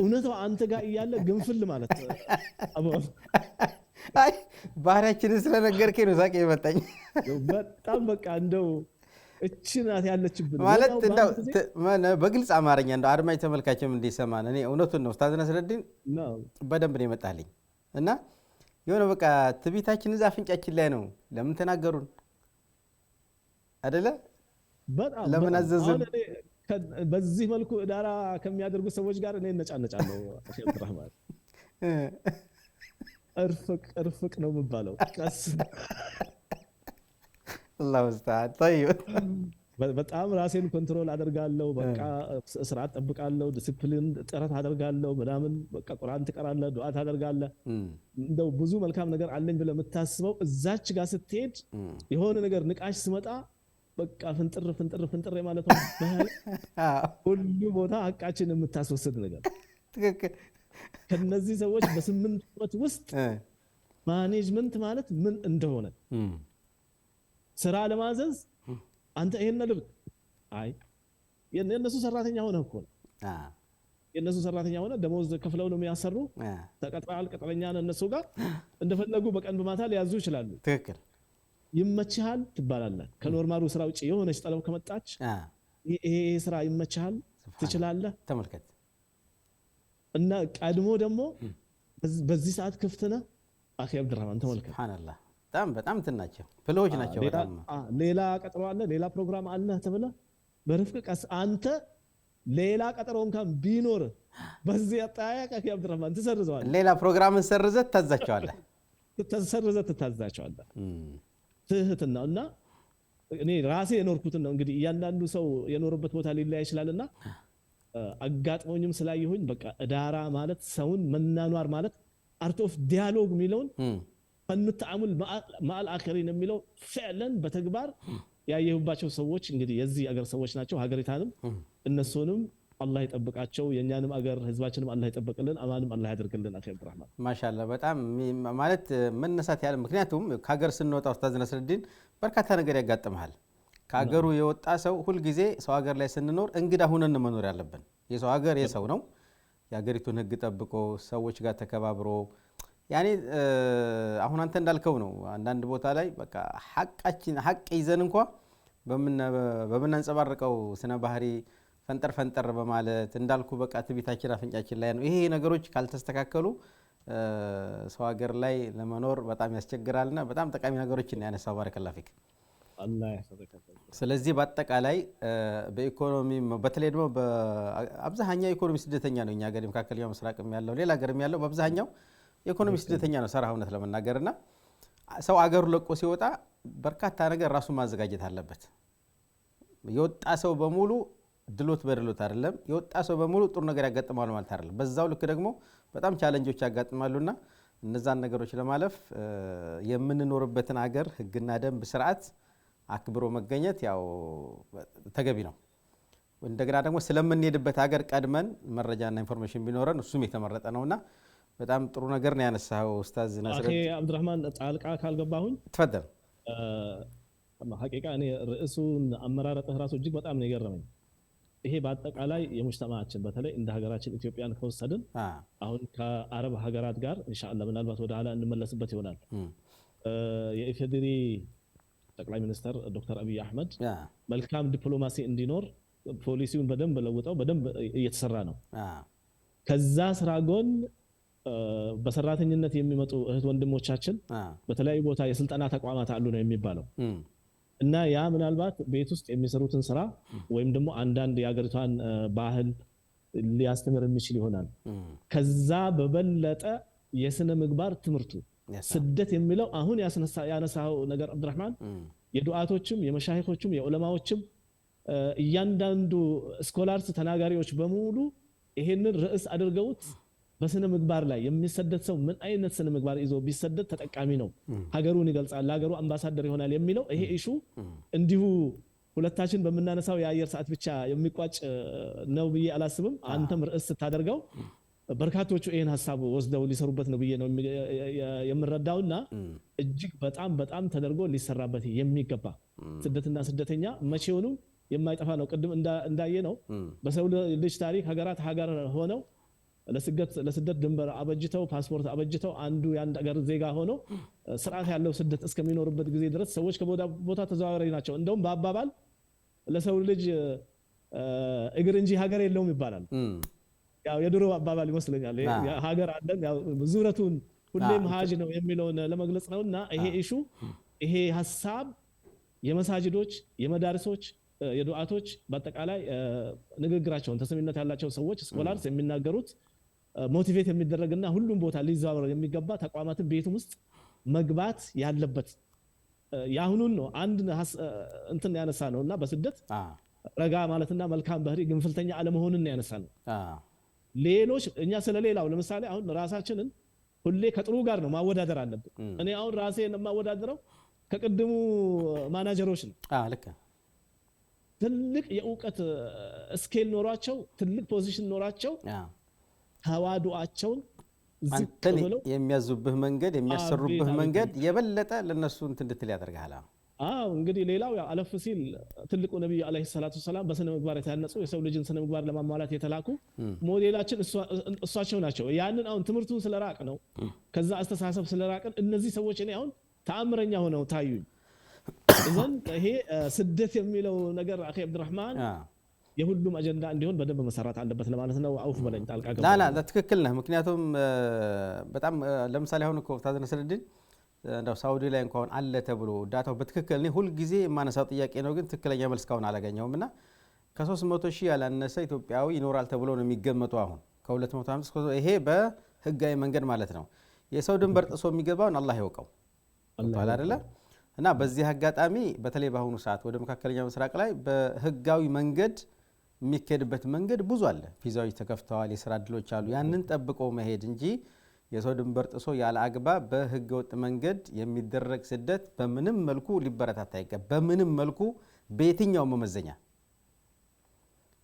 እውነታው አንተ ጋር እያለ ግንፍል ማለት አይ ባህሪያችንን ስለነገርከኝ ነው ሳቄ የመጣኝ። በጣም በቃ እንደው እቺ ናት ያለችብን ማለት እንደው በግልጽ አማርኛ እንደው አድማጭ ተመልካችም እንዲሰማን እኔ እውነቱን ነው ኡስታዝ ነስረዲን በደንብ ነው የመጣልኝ እና የሆነ በቃ ትቢታችን እዛ አፍንጫችን ላይ ነው። ለምን ተናገሩን አይደለ? በጣም ለምን አዘዙን? በዚህ መልኩ እዳራ ከሚያደርጉ ሰዎች ጋር እኔ እነጫነጫለሁ። አኺ አብዱራህማን እርፍቅ ነው የሚባለው። ቀስ አላሁ መስተዓን። طيب በጣም ራሴን ኮንትሮል አደርጋለሁ። በቃ ስርዓት ጠብቃለሁ፣ ዲሲፕሊን ጥረት አደርጋለሁ ምናምን። በቃ ቁርአን ትቀራለህ፣ ዱዓ ታደርጋለህ። እንደው ብዙ መልካም ነገር አለኝ ብለህ የምታስበው እዛች ጋር ስትሄድ የሆነ ነገር ንቃሽ ስመጣ በቃ ፍንጥር ማለት ነው። ሁሉ ቦታ ሐቃችን የምታስወስድ ነገር ትክክል። ከነዚህ ሰዎች በ8 ዓመት ውስጥ ማኔጅመንት ማለት ምን እንደሆነ ስራ ለማዘዝ አንተ ይሄን ልብ አይ የነሱ ሰራተኛ ሆነ እኮ የነሱ ሰራተኛ ሆነ ደሞዝ ከፍለው ነው የሚያሰሩ። ተቀጥረዋል፣ ቅጥረኛ ነን እነሱ ጋር እንደፈለጉ በቀን በማታ ሊያዙ ይችላሉ። ትክክል። ይመችሃል ትባላለህ። ከኖርማሉ ስራ ውጪ የሆነች ጠለብ ከመጣች ይሄ ስራ ይመችሃል ትችላለህ። ተመልከት። እና ቀድሞ ደግሞ በዚህ ሰዓት ክፍት ነህ። አኺ አብዱራህማን ተመልከት። ሱብሃንአላህ። በጣም ትናቸው ፍሎዎች ናቸው። በጣም ሌላ ቀጠሮ አለ፣ ሌላ ፕሮግራም አለ ተብለህ በርፍቅ ቀስ አንተ ሌላ ቀጠሮ እንኳን ቢኖር በዚህ አጣያቅ አኺ አብዱራህማን ትሰርዘዋለህ። ሌላ ፕሮግራምን ሰርዘህ ትታዛቸዋለህ። ትህትና እና እኔ ራሴ የኖርኩትን ነው። እንግዲህ እያንዳንዱ ሰው የኖርበት ቦታ ሊለያይ ይችላልና አጋጥሞኝም ስላየሁኝ በቃ እዳራ ማለት ሰውን መናኗር ማለት አርት ኦፍ ዲያሎግ የሚለውን ፈንተዓሙል ማአል አኺሪን የሚለው ፈዕለን በተግባር ያየሁባቸው ሰዎች እንግዲህ የዚህ አገር ሰዎች ናቸው። ሀገሪታንም እነሱንም አላህ ይጠብቃቸው፣ የኛንም አገር ህዝባችንም አላህ ይጠብቅልን፣ አማንም አላህ ያደርግልን። አኺ አብዱራህማን ማሻአላህ በጣም ማለት መነሳት ያለ ምክንያቱም ከሀገር ስንወጣ ኡስታዝ ነስረዲን በርካታ ነገር ያጋጥመሃል። ከሀገሩ የወጣ ሰው ሁልጊዜ ሰው ሀገር ላይ ስንኖር እንግዳ ሁነን መኖር ያለብን። የሰው ሀገር የሰው ነው። የሀገሪቱን ህግ ጠብቆ ሰዎች ጋር ተከባብሮ ያኔ አሁን አንተ እንዳልከው ነው። አንዳንድ ቦታ ላይ በቃ ሐቅ ይዘን እንኳ በምናንጸባርቀው ስነ ባህሪ ፈንጠር በማለት እንዳልኩ በቃ ትቢታችን አፍንጫችን ላይ ነው። ይሄ ነገሮች ካልተስተካከሉ ሰው ሀገር ላይ ለመኖር በጣም ያስቸግራልና በጣም ጠቃሚ ነገሮችን ያነሳው። ባረከላሁ ፊክ። አላህ ያሰደከ። ስለዚህ በአጠቃላይ በኢኮኖሚ በተለይ ደግሞ በአብዛኛው ኢኮኖሚ ስደተኛ ነው። እኛ ሀገር መካከለኛው ምስራቅም ያለው ሌላ ሀገርም ያለው በአብዛኛው ኢኮኖሚ ስደተኛ ነው። ሰራ እውነት ለመናገርና ሰው አገሩ ለቆ ሲወጣ በርካታ ነገር ራሱ ማዘጋጀት አለበት። የወጣ ሰው በሙሉ ድሎት በድሎት አይደለም። የወጣ ሰው በሙሉ ጥሩ ነገር ያጋጥማሉ ማለት አይደለም። በዛው ልክ ደግሞ በጣም ቻሌንጆች ያጋጥማሉና እነዛን ነገሮች ለማለፍ የምንኖርበትን ሀገር ህግና ደንብ ስርዓት አክብሮ መገኘት ያው ተገቢ ነው። እንደገና ደግሞ ስለምንሄድበት ሀገር ቀድመን መረጃና ኢንፎርሜሽን ቢኖረን እሱም የተመረጠ ነውና በጣም ጥሩ ነገር ነው ያነሳው ኡስታዝ ነስረዲን። አኺ አብዱራህማን ጣልቃ ካልገባሁኝ ተፈደል። ሐቂቃ እኔ ርዕሱን አመራረጥህ ራሱ እጅግ በጣም ነው የገረመኝ። ይሄ በአጠቃላይ የሙጅተማዓችን በተለይ እንደ ሀገራችን ኢትዮጵያን ከወሰድን አሁን ከአረብ ሀገራት ጋር ኢንሻአላህ ምናልባት ወደ ኋላ እንመለስበት ይሆናል። የኢፌዴሪ ጠቅላይ ሚኒስትር ዶክተር አብይ አህመድ መልካም ዲፕሎማሲ እንዲኖር ፖሊሲውን በደንብ ለውጠው በደንብ እየተሰራ ነው። ከዛ ስራ ጎን በሰራተኝነት የሚመጡ እህት ወንድሞቻችን በተለያዩ ቦታ የስልጠና ተቋማት አሉ ነው የሚባለው እና ያ ምናልባት ቤት ውስጥ የሚሰሩትን ስራ ወይም ደግሞ አንዳንድ የሀገሪቷን ባህል ሊያስተምር የሚችል ይሆናል። ከዛ በበለጠ የስነ ምግባር ትምህርቱ ስደት የሚለው አሁን ያነሳው ነገር አብዱራህማን የዱዓቶችም የመሻይኾችም የዑለማዎችም እያንዳንዱ ስኮላርስ ተናጋሪዎች በሙሉ ይሄንን ርዕስ አድርገውት በስነ ምግባር ላይ የሚሰደድ ሰው ምን አይነት ስነ ምግባር ይዞ ቢሰደድ ተጠቃሚ ነው፣ ሀገሩን ይገልጻል፣ ለሀገሩ አምባሳደር ይሆናል የሚለው ይሄ ኢሹ እንዲሁ ሁለታችን በመናነሳው የአየር ሰዓት ብቻ የሚቋጭ ነው ብዬ አላስብም። አንተም ርዕስ ስታደርገው በርካቶቹ ይሄን ሐሳብ ወስደው ሊሰሩበት ነው ብዬ ነው የምረዳውና እጅግ በጣም ተደርጎ ሊሰራበት የሚገባ ስደትና ስደተኛ መቼውንም የማይጠፋ ነው። ቅድም እንዳየ ነው በሰው ልጅ ታሪክ ሀገራት ሀገር ሆነው ለስደት ድንበር አበጅተው ፓስፖርት አበጅተው አንዱ የአንድ ሀገር ዜጋ ሆኖ ስርዓት ያለው ስደት እስከሚኖርበት ጊዜ ድረስ ሰዎች ከቦታ ተዘዋዋሪ ናቸው። እንደውም በአባባል ለሰው ልጅ እግር እንጂ ሀገር የለውም ይባላል። ያው የድሮ አባባል ይመስለኛል። ሀገር አለን ያው ዙረቱን ሁሌም ሀጅ ነው የሚለውን ለመግለጽ ነውና ይሄ ኢሹ ይሄ ሐሳብ የመሳጅዶች የመዳርሶች የዱዓቶች በአጠቃላይ ንግግራቸውን ተሰሚነት ያላቸው ሰዎች ስኮላርስ የሚናገሩት ሞቲቬት የሚደረግና ሁሉም ቦታ ሊዛወር የሚገባ ተቋማትን ቤቱም ውስጥ መግባት ያለበት ያሁኑን ነው አንድ እንትን ያነሳ ነውና በስደት ረጋ ማለትና መልካም ባህሪ ግንፍልተኛ አለመሆንን ያነሳ ነው ሌሎች እኛ ስለሌላው ለምሳሌ አሁን ራሳችንን ሁሌ ከጥሩ ጋር ነው ማወዳደር አለብን እኔ አሁን ራሴን ማወዳደረው ከቀድሙ ማናጀሮች ነው ልክ ትልቅ የእውቀት ስኬል ኖራቸው ትልቅ ፖዚሽን ኖራቸው ተዋዱአቸውን አንተን የሚያዙብህ መንገድ የሚያሰሩብህ መንገድ የበለጠ ለነሱ እንድትል ያደርጋል እንግዲህ ሌላው አለፍ ሲል ትልቁ ነብዩ አለይሂ ሰላቱ ሰላም በስነ ምግባር የታነጹ የሰው ልጅን ስነ ምግባር ለማሟላት የተላኩ ሞዴላችን እሷቸው ናቸው ያንን አሁን ትምርቱን ስለራቅ ነው ከዛ አስተሳሰብ ስለራቅን እነዚህ ሰዎች እኔ አሁን ተአምረኛ ሆነው ታዩኝ እዘን ይሄ ስደት የሚለው ነገር አኺ አብዱራህማን የሁሉም አጀንዳ እንዲሆን በደንብ መሰራት አለበት ለማለት ነው አውፍ በለኝ ጣልቃ ገባ ላ ትክክል ነህ ምክንያቱም በጣም ለምሳሌ አሁን እኮ ኡስታዝ ነስረዲን እንደው ሳውዲ ላይ እንኳን አለ ተብሎ ዳታው በትክክል ነው ሁሉ ጊዜ የማነሳው ጥያቄ ነው ግን ትክክለኛ መልስ ካሁን አላገኘውምና ከ300 ሺህ ያላነሰ ኢትዮጵያዊ ይኖራል ተብሎ ነው የሚገመተው አሁን ከ250 ይሄ በህጋዊ መንገድ ማለት ነው የሰው ድንበር ጥሶ የሚገባውን አላህ ያውቀው አላህ አይደለ እና በዚህ አጋጣሚ በተለይ በአሁኑ ሰዓት ወደ መካከለኛው ምስራቅ ላይ በህጋዊ መንገድ የሚከድበት መንገድ ብዙ አለ ቪዛዎች ተከፍተዋል የሥራ ዕድሎች አሉ ያንን ጠብቆ መሄድ እንጂ የሰው ድንበር ጥሶ ያለ አግባብ በህገ ወጥ መንገድ የሚደረግ ስደት በምንም መልኩ ሊበረታታ አይገባም በምንም መልኩ በየትኛው መመዘኛ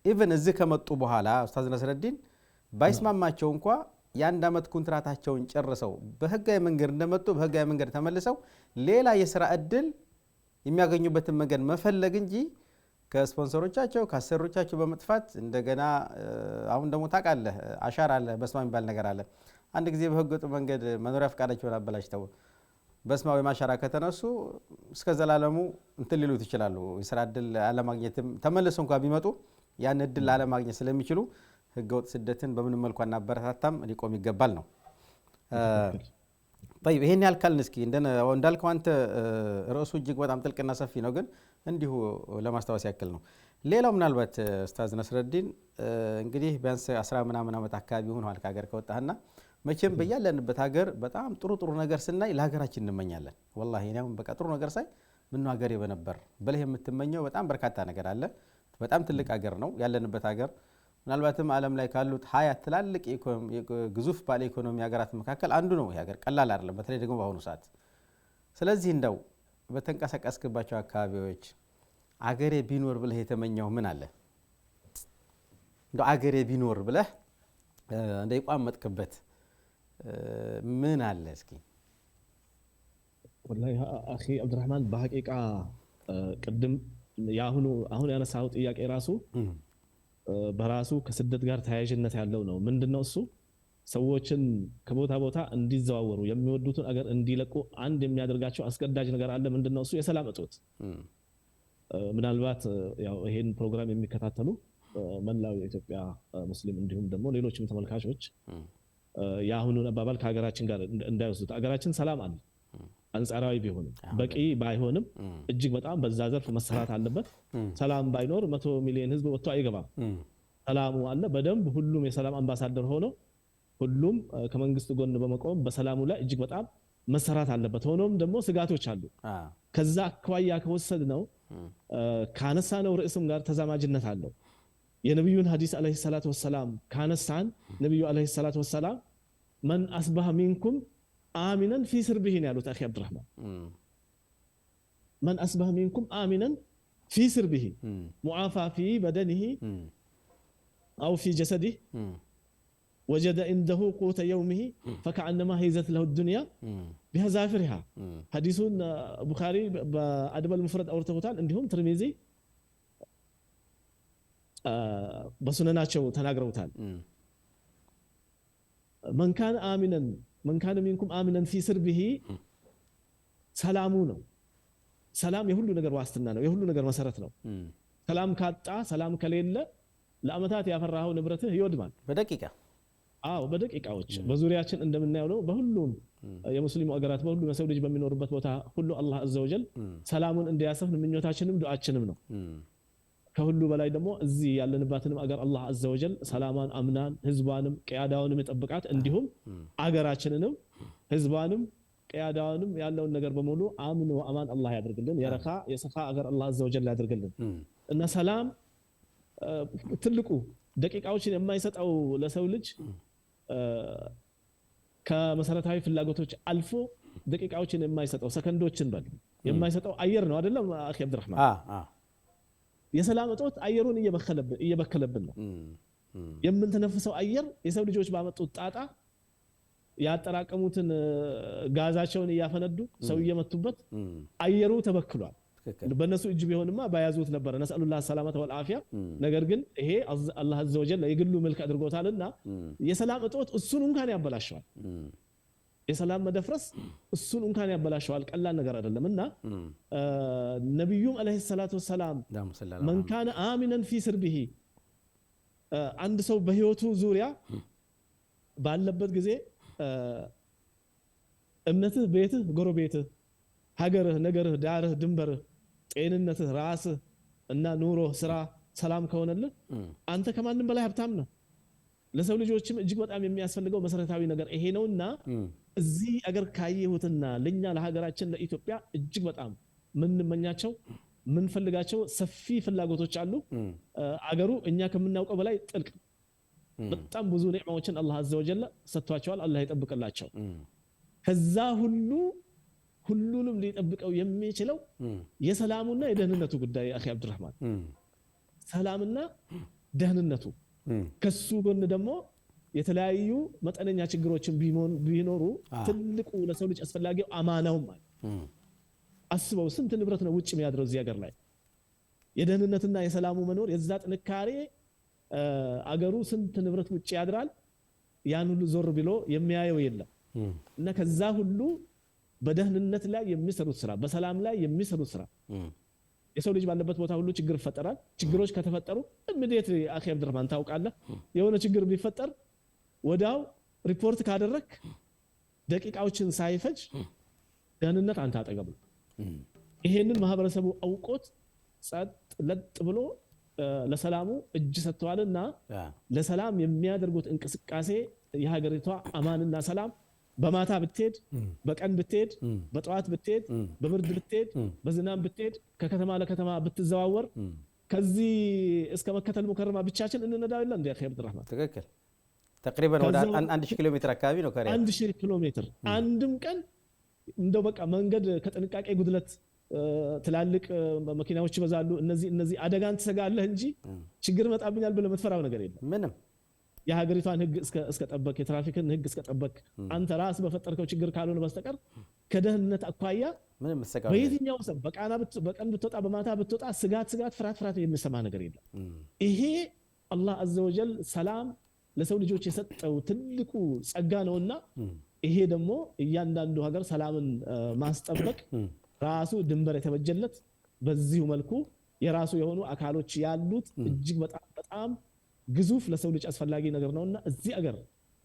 ኢቭን እዚህ ከመጡ በኋላ ኡስታዝ ነስረዲን ባይስማማቸው እንኳን የአንድ አመት ኮንትራታቸውን ጨርሰው በህጋዊ መንገድ እንደመጡ በህጋዊ መንገድ ተመልሰው ሌላ የሥራ ዕድል የሚያገኙበትን መንገድ መፈለግ እንጂ ከስፖንሰሮቻቸው ከአሰሮቻቸው በመጥፋት እንደገና አሁን ደግሞ ታውቃለህ አሻራ አለ በስማ የሚባል ነገር አለ አንድ ጊዜ በህገወጥ መንገድ መኖሪያ ፈቃዳቸውን አበላሽተው በስማው የማሻራ ከተነሱ እስከ ዘላለሙ እንትን ሊሉት ይችላሉ የሥራ ዕድል አለማግኘትም ተመልሰው እንኳን ቢመጡ ያን ዕድል አለማግኘት ስለሚችሉ ህገወጥ ስደትን በምንም መልኩ አናበረታታም ሊቆም ይገባል ነው طيب ይሄን ያልካልን እስኪ እንዳልከው አንተ ርዕሱ እጅግ በጣም ጥልቅና ሰፊ ነው ግን እንዲሁ ለማስተዋወስ ያክል ነው ሌላው ምናልባት ኡስታዝ ነስረዲን እንግዲህ ቢያንስ 10 ምናምን ዓመት አካባቢ ሆኗል ከሀገር ከወጣህና መቼም በያለንበት ሀገር በጣም ጥሩ ነገር ስናይ ለሀገራችን እንመኛለን والله እኔ አሁን በቃ ጥሩ ነገር ሳይ ምን ነው ሀገሬ በነበር በለህ የምትመኘው በጣም በርካታ ነገር አለ በጣም ትልቅ ሀገር ነው ያለንበት ሀገር ምናልባትም ዓለም ላይ ካሉት 20 ትላልቅ ግዙፍ ባለ ኢኮኖሚ ሀገራት መካከል አንዱ ነው ይሄ ሀገር ቀላል አይደለም በተለይ ደግሞ በአሁኑ ሰዓት ስለዚህ እንደው በተንቀሳቀስክባቸው አካባቢዎች አገሬ ቢኖር ብለህ የተመኘው ምን አለ እንደው አገሬ ቢኖር ብለህ እንደይቋመጥክበት ምን አለ እስኪ والله اخي عبد الرحمن በሐቂቃ ቅድም አሁን ያነሳው ጥያቄ ራሱ በራሱ ከስደት ጋር ተያያዥነት ያለው ነው ምንድነው እሱ ሰዎችን ከቦታ ቦታ እንዲዘዋወሩ የሚወዱትን አገር እንዲለቁ አንድ የሚያደርጋቸው አስገዳጅ ነገር አለ ምንድነው እሱ የሰላም እጦት ምናልባት ያው ይሄን ፕሮግራም የሚከታተሉ መላው የኢትዮጵያ ሙስሊም እንዲሁም ደግሞ ሌሎችም ተመልካቾች ያሁኑን አባባል ከሀገራችን ጋር እንዳይወስዱት አገራችን ሰላም አለ አንጻራዊ ቢሆንም በቂ ባይሆንም እጅግ በጣም በዛ ዘርፍ መሰራት አለበት ሰላም ባይኖር 100 ሚሊዮን ህዝብ ወጥቶ አይገባም ሰላሙ አለ በደንብ ሁሉም የሰላም አምባሳደር ሆኖ ሁሉም ከመንግስት ጎን በመቆም በሰላሙ ላይ እጅግ በጣም መሰራት አለበት ሆኖም ደግሞ ስጋቶች አሉ ከዛ አኳያ ከወሰድነው ካነሳነው ርዕስም ጋር ተዛማጅነት አለው የነብዩን ሐዲስ አለይሂ ሰላቱ ወሰለም ካነሳን ነብዩ አለይሂ ሰላቱ ወሰለም من اصبح منكم آمنا في سربه ያሉት አኺ አብዱራህማን من اصبح منكم آمنا في سربه معافى في بدنه او في جسده وجد عنده قوت يومه فكأنما هيزت له الدنيا بهزافرها حديث البخاري بأدب المفرد አውርተውታል እንዲሁም ትርሚዚ በሱነናቸው ተናግረውታል من كان منكم آمنا في سربه ሰላሙ ነው ሰላም የሁሉ ነገር ዋስትና ነው የሁሉ ነገር መሰረት ነው ሰላም ካጣ ሰላም ከሌለ ለአመታት ያፈራው ንብረትህ ይወድማል በደቂቃዎች በዙሪያችን እንደምናየው ነው በሁሉም የሙስሊሙ አገራት በሁሉ ሰው ልጅ በሚኖርበት ቦታ ሁሉ አላህ አዘ ወጀል ሰላሙን እንዲያሰፍን ምኞታችንም ዱዓችንም ነው። ከሁሉ በላይ ደግሞ እዚህ ያለንባትንም አገር አላህ አዘ ወጀል ሰላማን አምናን ህዝቧንም ቂያዳውንም ይጠብቃት። እንዲሁም አገራችንንም ህዝቧንም ቂያዳውንም ያለውን ነገር በሙሉ አምኖ አማን አላህ ያድርግልን። የረኻ የሰፋ አገር አላህ አዘ ወጀል ያድርግልን እና ሰላም ትልቁ ደቂቃዎችን የማይሰጠው ለሰው ልጅ ከመሰረታዊ ፍላጎቶች አልፎ ደቂቃዎችን የማይሰጠው ሰከንዶችን በል የማይሰጠው አየር ነው አይደለም አኺ አብዱራህማን? የሰላም እጦት አየሩን እየበከለብን ነው። የምንተነፍሰው አየር የሰው ልጆች ባመጡት ጣጣ ያጠራቀሙትን ጋዛቸውን እያፈነዱ ሰው እየመቱበት አየሩ ተበክሏል። በእነሱ እጅ ቢሆንማ ባያዙት ነበር። ነስአሉላህ ሰላመተ ወልዓፊያ። ነገር ግን ይሄ አላህ አዘ ወጀል የግሉ መልክ አድርጎታልና የሰላም እጦት እሱን እንኳን ያበላሸዋል። የሰላም መደፍረስ እሱን እንኳን ያበላሸዋል። ቀላል ነገር አይደለምና ነብዩም አለይሂ ሰላቱ ወሰላም መን ካነ አሚነን ፊ ስርቢሂ አንድ ሰው በህይወቱ ዙሪያ ባለበት ጊዜ እምነትህ፣ ቤትህ፣ ጎረቤትህ፣ ሀገርህ፣ ነገርህ፣ ዳርህ፣ ድንበርህ፣ ጤንነትህ፣ ራስህ እና ኑሮህ፣ ስራ ሰላም ከሆነልህ አንተ ከማንም በላይ ሀብታም ነህ። ለሰው ልጆችም እጅግ በጣም የሚያስፈልገው መሰረታዊ ነገር ይሄ ነውና እዚህ አገር ካየሁትና ለኛ ለሀገራችን ለኢትዮጵያ እጅግ በጣም ምንመኛቸው ምንፈልጋቸው ሰፊ ፍላጎቶች አሉ። አገሩ እኛ ከምናውቀው በላይ ጥልቅ በጣም ብዙ ኒዕማዎችን አላህ አዘ ወጀል ሰጥቷቸዋል። አላህ ይጠብቅላቸው። ከዛ ሁሉንም ሊጠብቀው የሚችለው የሰላሙና የደህንነቱ ጉዳይ አኺ አብዱራህማን፣ ሰላምና ደህንነቱ። ከሱ ጎን ደግሞ የተለያዩ መጠነኛ ችግሮችን ቢኖሩ ትልቁ ለሰው ልጅ አስፈላጊው አማናው ማለት አስበው፣ ስንት ንብረት ነው ውጭ የሚያድረው እዚህ ሀገር ላይ። የደህንነትና የሰላሙ መኖር የዛ ጥንካሬ አገሩ ስንት ንብረት ውጭ ያድራል። ያን ሁሉ ዞር ብሎ የሚያየው የለም እና ከዛ ሁሉ በደህንነት ላይ የሚሰሩት ስራ፣ በሰላም ላይ የሚሰሩት ስራ። የሰው ልጅ ባለበት ቦታ ሁሉ ችግር ይፈጠራል። ችግሮች ከተፈጠሩ እንዴት አኺ አብዱራህማን ታውቃለህ፣ የሆነ ችግር ቢፈጠር ወዳው ሪፖርት ካደረክ ደቂቃዎችን ሳይፈጅ ደህንነት አንተ አጠገብ ነው። ይሄንን ማህበረሰቡ አውቆት ጸጥ ለጥ ብሎ ለሰላሙ እጅ ሰጥቷልና ለሰላም የሚያደርጉት እንቅስቃሴ የሀገሪቷ አማንና ሰላም በማታ ብትሄድ፣ በቀን ብትሄድ፣ በጠዋት ብትሄድ፣ በብርድ ብትሄድ፣ በዝናብ ብትሄድ፣ ከከተማ ለከተማ ብትዘዋወር፣ ከዚህ እስከ መከተል ሙከረማ ብቻችን እንነዳው ይላል እንደ አኺ አብዱራህማን። ትክክል። ተቅሪበን ወደ 1000 ኪሎ ሜትር አካባቢ ነው። ከሪያ 1000 ኪሎ ሜትር አንድም ቀን እንደው በቃ መንገድ ከጥንቃቄ ጉድለት ትላልቅ መኪናዎች ይበዛሉ። እነዚህ አደጋን ትሰጋለህ እንጂ ችግር መጣብኛል ብለህ የምትፈራው ነገር የለም። ምንም የሀገሪቷን ህግ እስከ ጠበቅ፣ የትራፊክን ህግ እስከ ጠበቅ፣ አንተ ራስ በፈጠርከው ችግር ካልሆነ በስተቀር ከደህንነት አኳያ ምንም መሰጋው በየትኛው ሰው በቀን ብትወጣ በማታ ብትወጣ ስጋት ፍርሃት የሚሰማ ነገር የለም። ይሄ አላህ አዘ ወጀል ሰላም ለሰው ልጆች የሰጠው ትልቁ ጸጋ ነውና ይሄ ደግሞ እያንዳንዱ ሀገር ሰላምን ማስጠበቅ ራሱ ድንበር የተበጀለት በዚሁ መልኩ የራሱ የሆኑ አካሎች ያሉት እጅግ በጣም ግዙፍ ለሰው ልጅ አስፈላጊ ነገር ነውና እዚህ ሀገር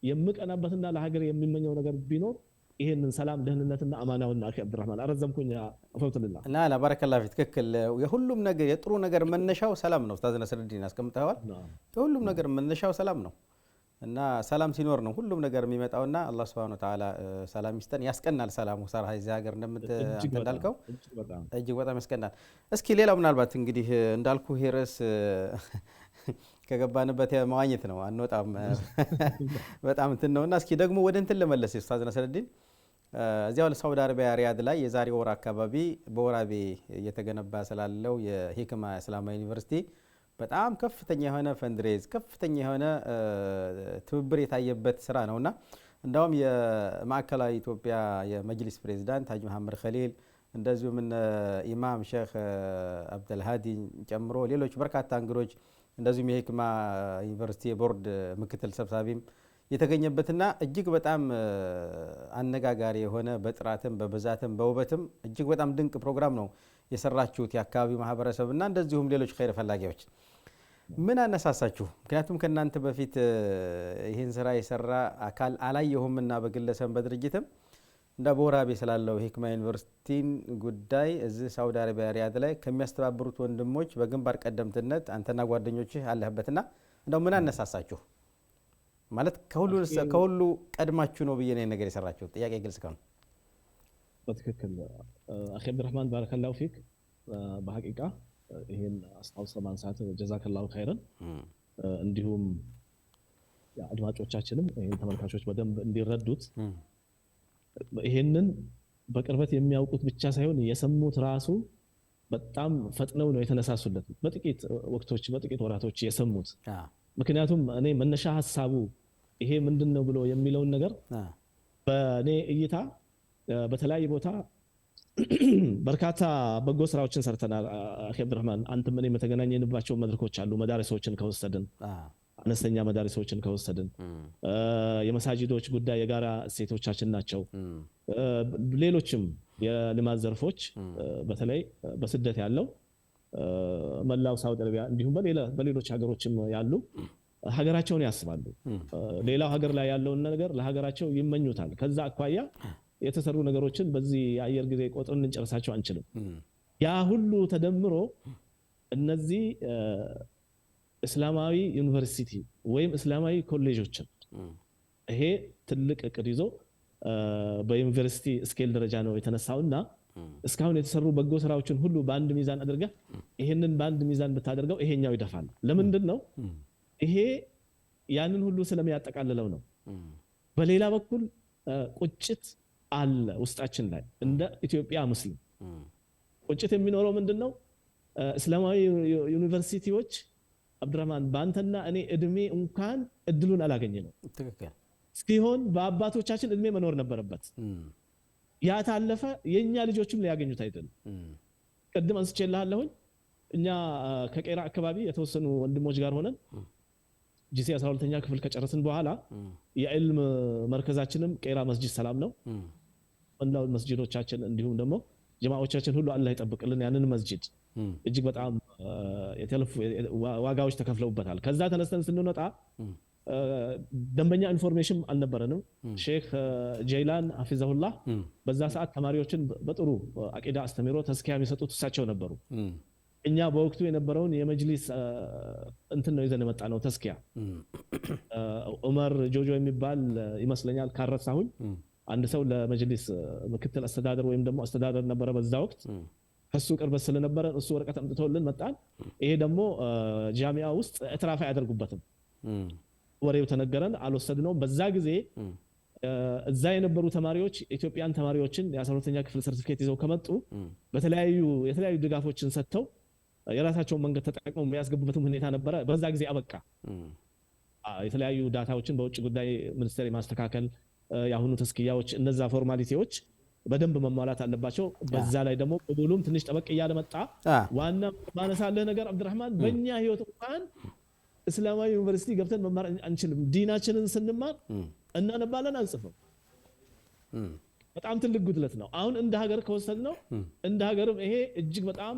የምቀናበትና ለሀገር የሚመኘው ነገር ቢኖር ይሄንን ሰላም ደህንነትና አማናውና አኺ አብዱራህማን አረዘምኩኝ አፈውትልላህ እና ባረከላሁ ፊክ። ትክክል። የሁሉም ነገር የጥሩ ነገር መነሻው ሰላም ነው። ኡስታዝ ነስረዲን አስቀምጠዋል። የሁሉም ነገር መነሻው ሰላም ነው እና ሰላም ሲኖር ነው ሁሉም ነገር የሚመጣውና አላህ Subhanahu Wa Ta'ala ሰላም ይስጠን። ያስቀናል ሰላሙ ሰራ እዚህ ሀገር እንዳልከው እጅግ በጣም ያስቀናል። እስኪ ሌላው ምናልባት እንግዲህ እንዳልኩ ይሄ ርዕስ ከገባንበት መዋኘት ነው አንወጣም በጣም እንትን ነውና እስኪ ደግሞ ወደ እንትን ለመለስ ኡስታዝ ነስረዲን እዚያው ለሳውዲ አረቢያ ሪያድ ላይ የዛሬ ወር አካባቢ በወራቤ እየተገነባ ስላለው የሂክማ እስላማዊ ዩኒቨርሲቲ በጣም ከፍተኛ የሆነ ፈንድሬዝ ከፍተኛ የሆነ ትብብር የታየበት ስራ ነውና እንዳውም የማዕከላዊ ኢትዮጵያ የመጅሊስ ፕሬዝዳንት ሀጂ መሐመድ ኸሊል እንደዚሁም ኢማም ሼክ አብዱልሃዲ ጨምሮ ሌሎች በርካታ እንግዶች እንደዚሁም የሂክማ ዩኒቨርሲቲ ቦርድ ምክትል ሰብሳቢም የተገኘበትና እጅግ በጣም አነጋጋሪ የሆነ በጥራትም በብዛትም በውበትም እጅግ በጣም ድንቅ ፕሮግራም ነው የሰራችሁት የአካባቢው ማህበረሰብና እንደዚሁም ሌሎች ኸይር ፈላጊዎች። ምን አነሳሳችሁ? ምክንያቱም ከናንተ በፊት ይህን ስራ የሰራ አካል አላየሁምና በግለሰብ በድርጅትም እንደ ቦራቤ ስላለው ሂክማ ዩኒቨርሲቲን ጉዳይ እዚህ ሳውዲ አረቢያ ሪያድ ላይ ከሚያስተባብሩት ወንድሞች በግንባር ቀደምትነት አንተና ጓደኞችህ አለህበትና እንደው ምን አነሳሳችሁ? ማለት ከሁሉ ቀድማችሁ ነው ብዬ ነው ነገር የሰራችሁት? ጥያቄ ግልጽ ከሆነ በትክክል አኺ አብዱራህማን ባረከላሁ ፊክ። በሐቂቃ ይሄን አስታውሰ ማንሳት ጀዛከላሁ ኸይረን። እንዲሁም አድማጮቻችንም ይሄን ተመልካቾች በደንብ እንዲረዱት ይሄንን በቅርበት የሚያውቁት ብቻ ሳይሆን የሰሙት ራሱ በጣም ፈጥነው ነው የተነሳሱለት። በጥቂት ወቅቶች በጥቂት ወራቶች የሰሙት። ምክንያቱም እኔ መነሻ ሐሳቡ ይሄ ምንድነው ብሎ የሚለውን ነገር በእኔ እይታ በተለያየ ቦታ በርካታ በጎ ስራዎችን ሰርተናል። አኺ አብዱራህማን አንተም እኔም የተገናኘንባቸው መድረኮች አሉ። መዳረሶችን ከወሰድን አነስተኛ መዳረሶችን ከወሰድን የመሳጂዶች ጉዳይ የጋራ እሴቶቻችን ናቸው። ሌሎችም የልማት ዘርፎች በተለይ በስደት ያለው መላው ሳውዲ አረቢያ እንዲሁም በሌሎች ሀገሮችም ያሉ ሀገራቸውን ያስባሉ። ሌላው ሀገር ላይ ያለውን ነገር ለሀገራቸው ይመኙታል። ከዛ አኳያ የተሰሩ ነገሮችን በዚህ የአየር ጊዜ ቆጥረን እንጨርሳቸው አንችልም። ያ ሁሉ ተደምሮ እነዚህ እስላማዊ ዩኒቨርሲቲ ወይም እስላማዊ ኮሌጆችን ይሄ ትልቅ እቅድ ይዞ በዩኒቨርሲቲ ስኬል ደረጃ ነው የተነሳውና እስካሁን የተሰሩ በጎ ስራዎችን ሁሉ በአንድ ሚዛን አድርገህ ይሄንን በአንድ ሚዛን ብታደርገው ይሄኛው ይደፋል። ለምንድን ነው? ይሄ ያንን ሁሉ ስለሚያጠቃልለው ነው። በሌላ በኩል ቁጭት አለ ውስጣችን ላይ እንደ ኢትዮጵያ ሙስሊም ቁጭት የሚኖረው ምንድነው? እስላማዊ ዩኒቨርሲቲዎች አብዱራህማን ባንተና እኔ እድሜ እንኳን እድሉን አላገኘነው። ትክክል ሲሆን በአባቶቻችን እድሜ መኖር ነበረበት። ያ ታለፈ የኛ ልጆችም ሊያገኙት አይደለም። ቀድም አንስቼልሃለሁኝ እኛ ከቄራ አካባቢ የተወሰኑ ወንድሞች ጋር ሆነን ጂሲ 12ኛ ክፍል ከጨረስን በኋላ የዕልም መርከዛችንም ቄራ መስጂድ ሰላም ነው። ወንዳው መስጂዶቻችን እንዲሁም ደግሞ ጀማዓዎቻችን ሁሉ አላህ ይጠብቅልን ያንን መስጂድ እጅግ በጣም ዋጋዎች ተከፍለውበታል። ከዛ ተነስተን ስንወጣ ደንበኛ ኢንፎርሜሽን አልነበረንም። ሼክ ጀይላን ሐፊዘሁላህ በዛ ሰዓት ተማሪዎችን በጥሩ አቂዳ አስተምሮ ተስኪያ የሚሰጡት እሳቸው ነበሩ። እኛ በወቅቱ የነበረውን የመጅሊስ እንትን ነው ይዘን የመጣ ነው ተስኪያ። ዑመር ጆጆ የሚባል ይመስለኛል ካረሳሁኝ አንድ ሰው ለመጅሊስ ምክትል አስተዳደር ወይም ደግሞ አስተዳደር ነበረ በዛ ወቅት። ከሱ ቅርበት ስለነበረ እሱ ወረቀት አምጥቶልን መጣን። ይሄ ደግሞ ጃሚዓ ውስጥ እትራፍ አያደርጉበትም። ወሬው ተነገረን አልወሰድነውም። በዛ ጊዜ እዛ የነበሩ ተማሪዎች ኢትዮጵያን ተማሪዎችን የ12ኛ ክፍል ሰርቲፊኬት ይዘው ከመጡ የተለያዩ ድጋፎችን ሰጥተው የራሳቸውን መንገድ ተጠቅመው የሚያስገቡበትም ሁኔታ ነበረ። በዛ ጊዜ አበቃ። የተለያዩ ዳታዎችን በውጭ ጉዳይ ሚኒስቴር ማስተካከል፣ የአሁኑ ተስኪያዎች፣ እነዛ ፎርማሊቲዎች በደንብ መሟላት አለባቸው። በዛ ላይ ደግሞ ቅቡሉም ትንሽ ጠበቅ እያለ መጣ። ዋና ማነሳለህ ነገር አብዱራህማን በእኛ ህይወት እንኳን እስላማዊ ዩኒቨርሲቲ ገብተን መማር አንችልም። ዲናችንን ስንማር እናነባለን አንጽፍም። በጣም ትልቅ ጉድለት ነው። አሁን እንደ ሀገር ከወሰድነው እንደ ሀገርም ይሄ እጅግ በጣም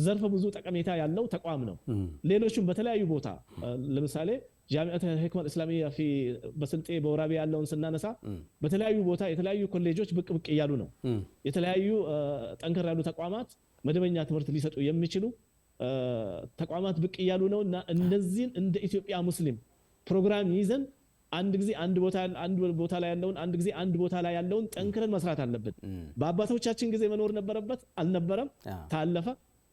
ዘርፈ ብዙ ጠቀሜታ ያለው ተቋም ነው። ሌሎችም በተለያዩ ቦታ ለምሳሌ ጃሚዓት ሂክማ እስላሚያ በስልጤ በወራቤ ያለውን ስናነሳ በተለያዩ ቦታ የተለያዩ ኮሌጆች ብቅ እያሉ ነው። የተለያዩ ጠንከር ያሉ ተቋማት መደበኛ ትምህርት ሊሰጡ የሚችሉ ተቋማት ብቅ እያሉ ነው እና እነዚህን እንደ ኢትዮጵያ ሙስሊም ፕሮግራም ይዘን አንድ ጊዜ አንድ ቦታ ላይ ያለውን አንድ ጊዜ አንድ ቦታ ላይ ያለውን ጠንክረን መስራት አለብን። በአባቶቻችን ጊዜ መኖር ነበረበት አልነበረም? ታለፈ።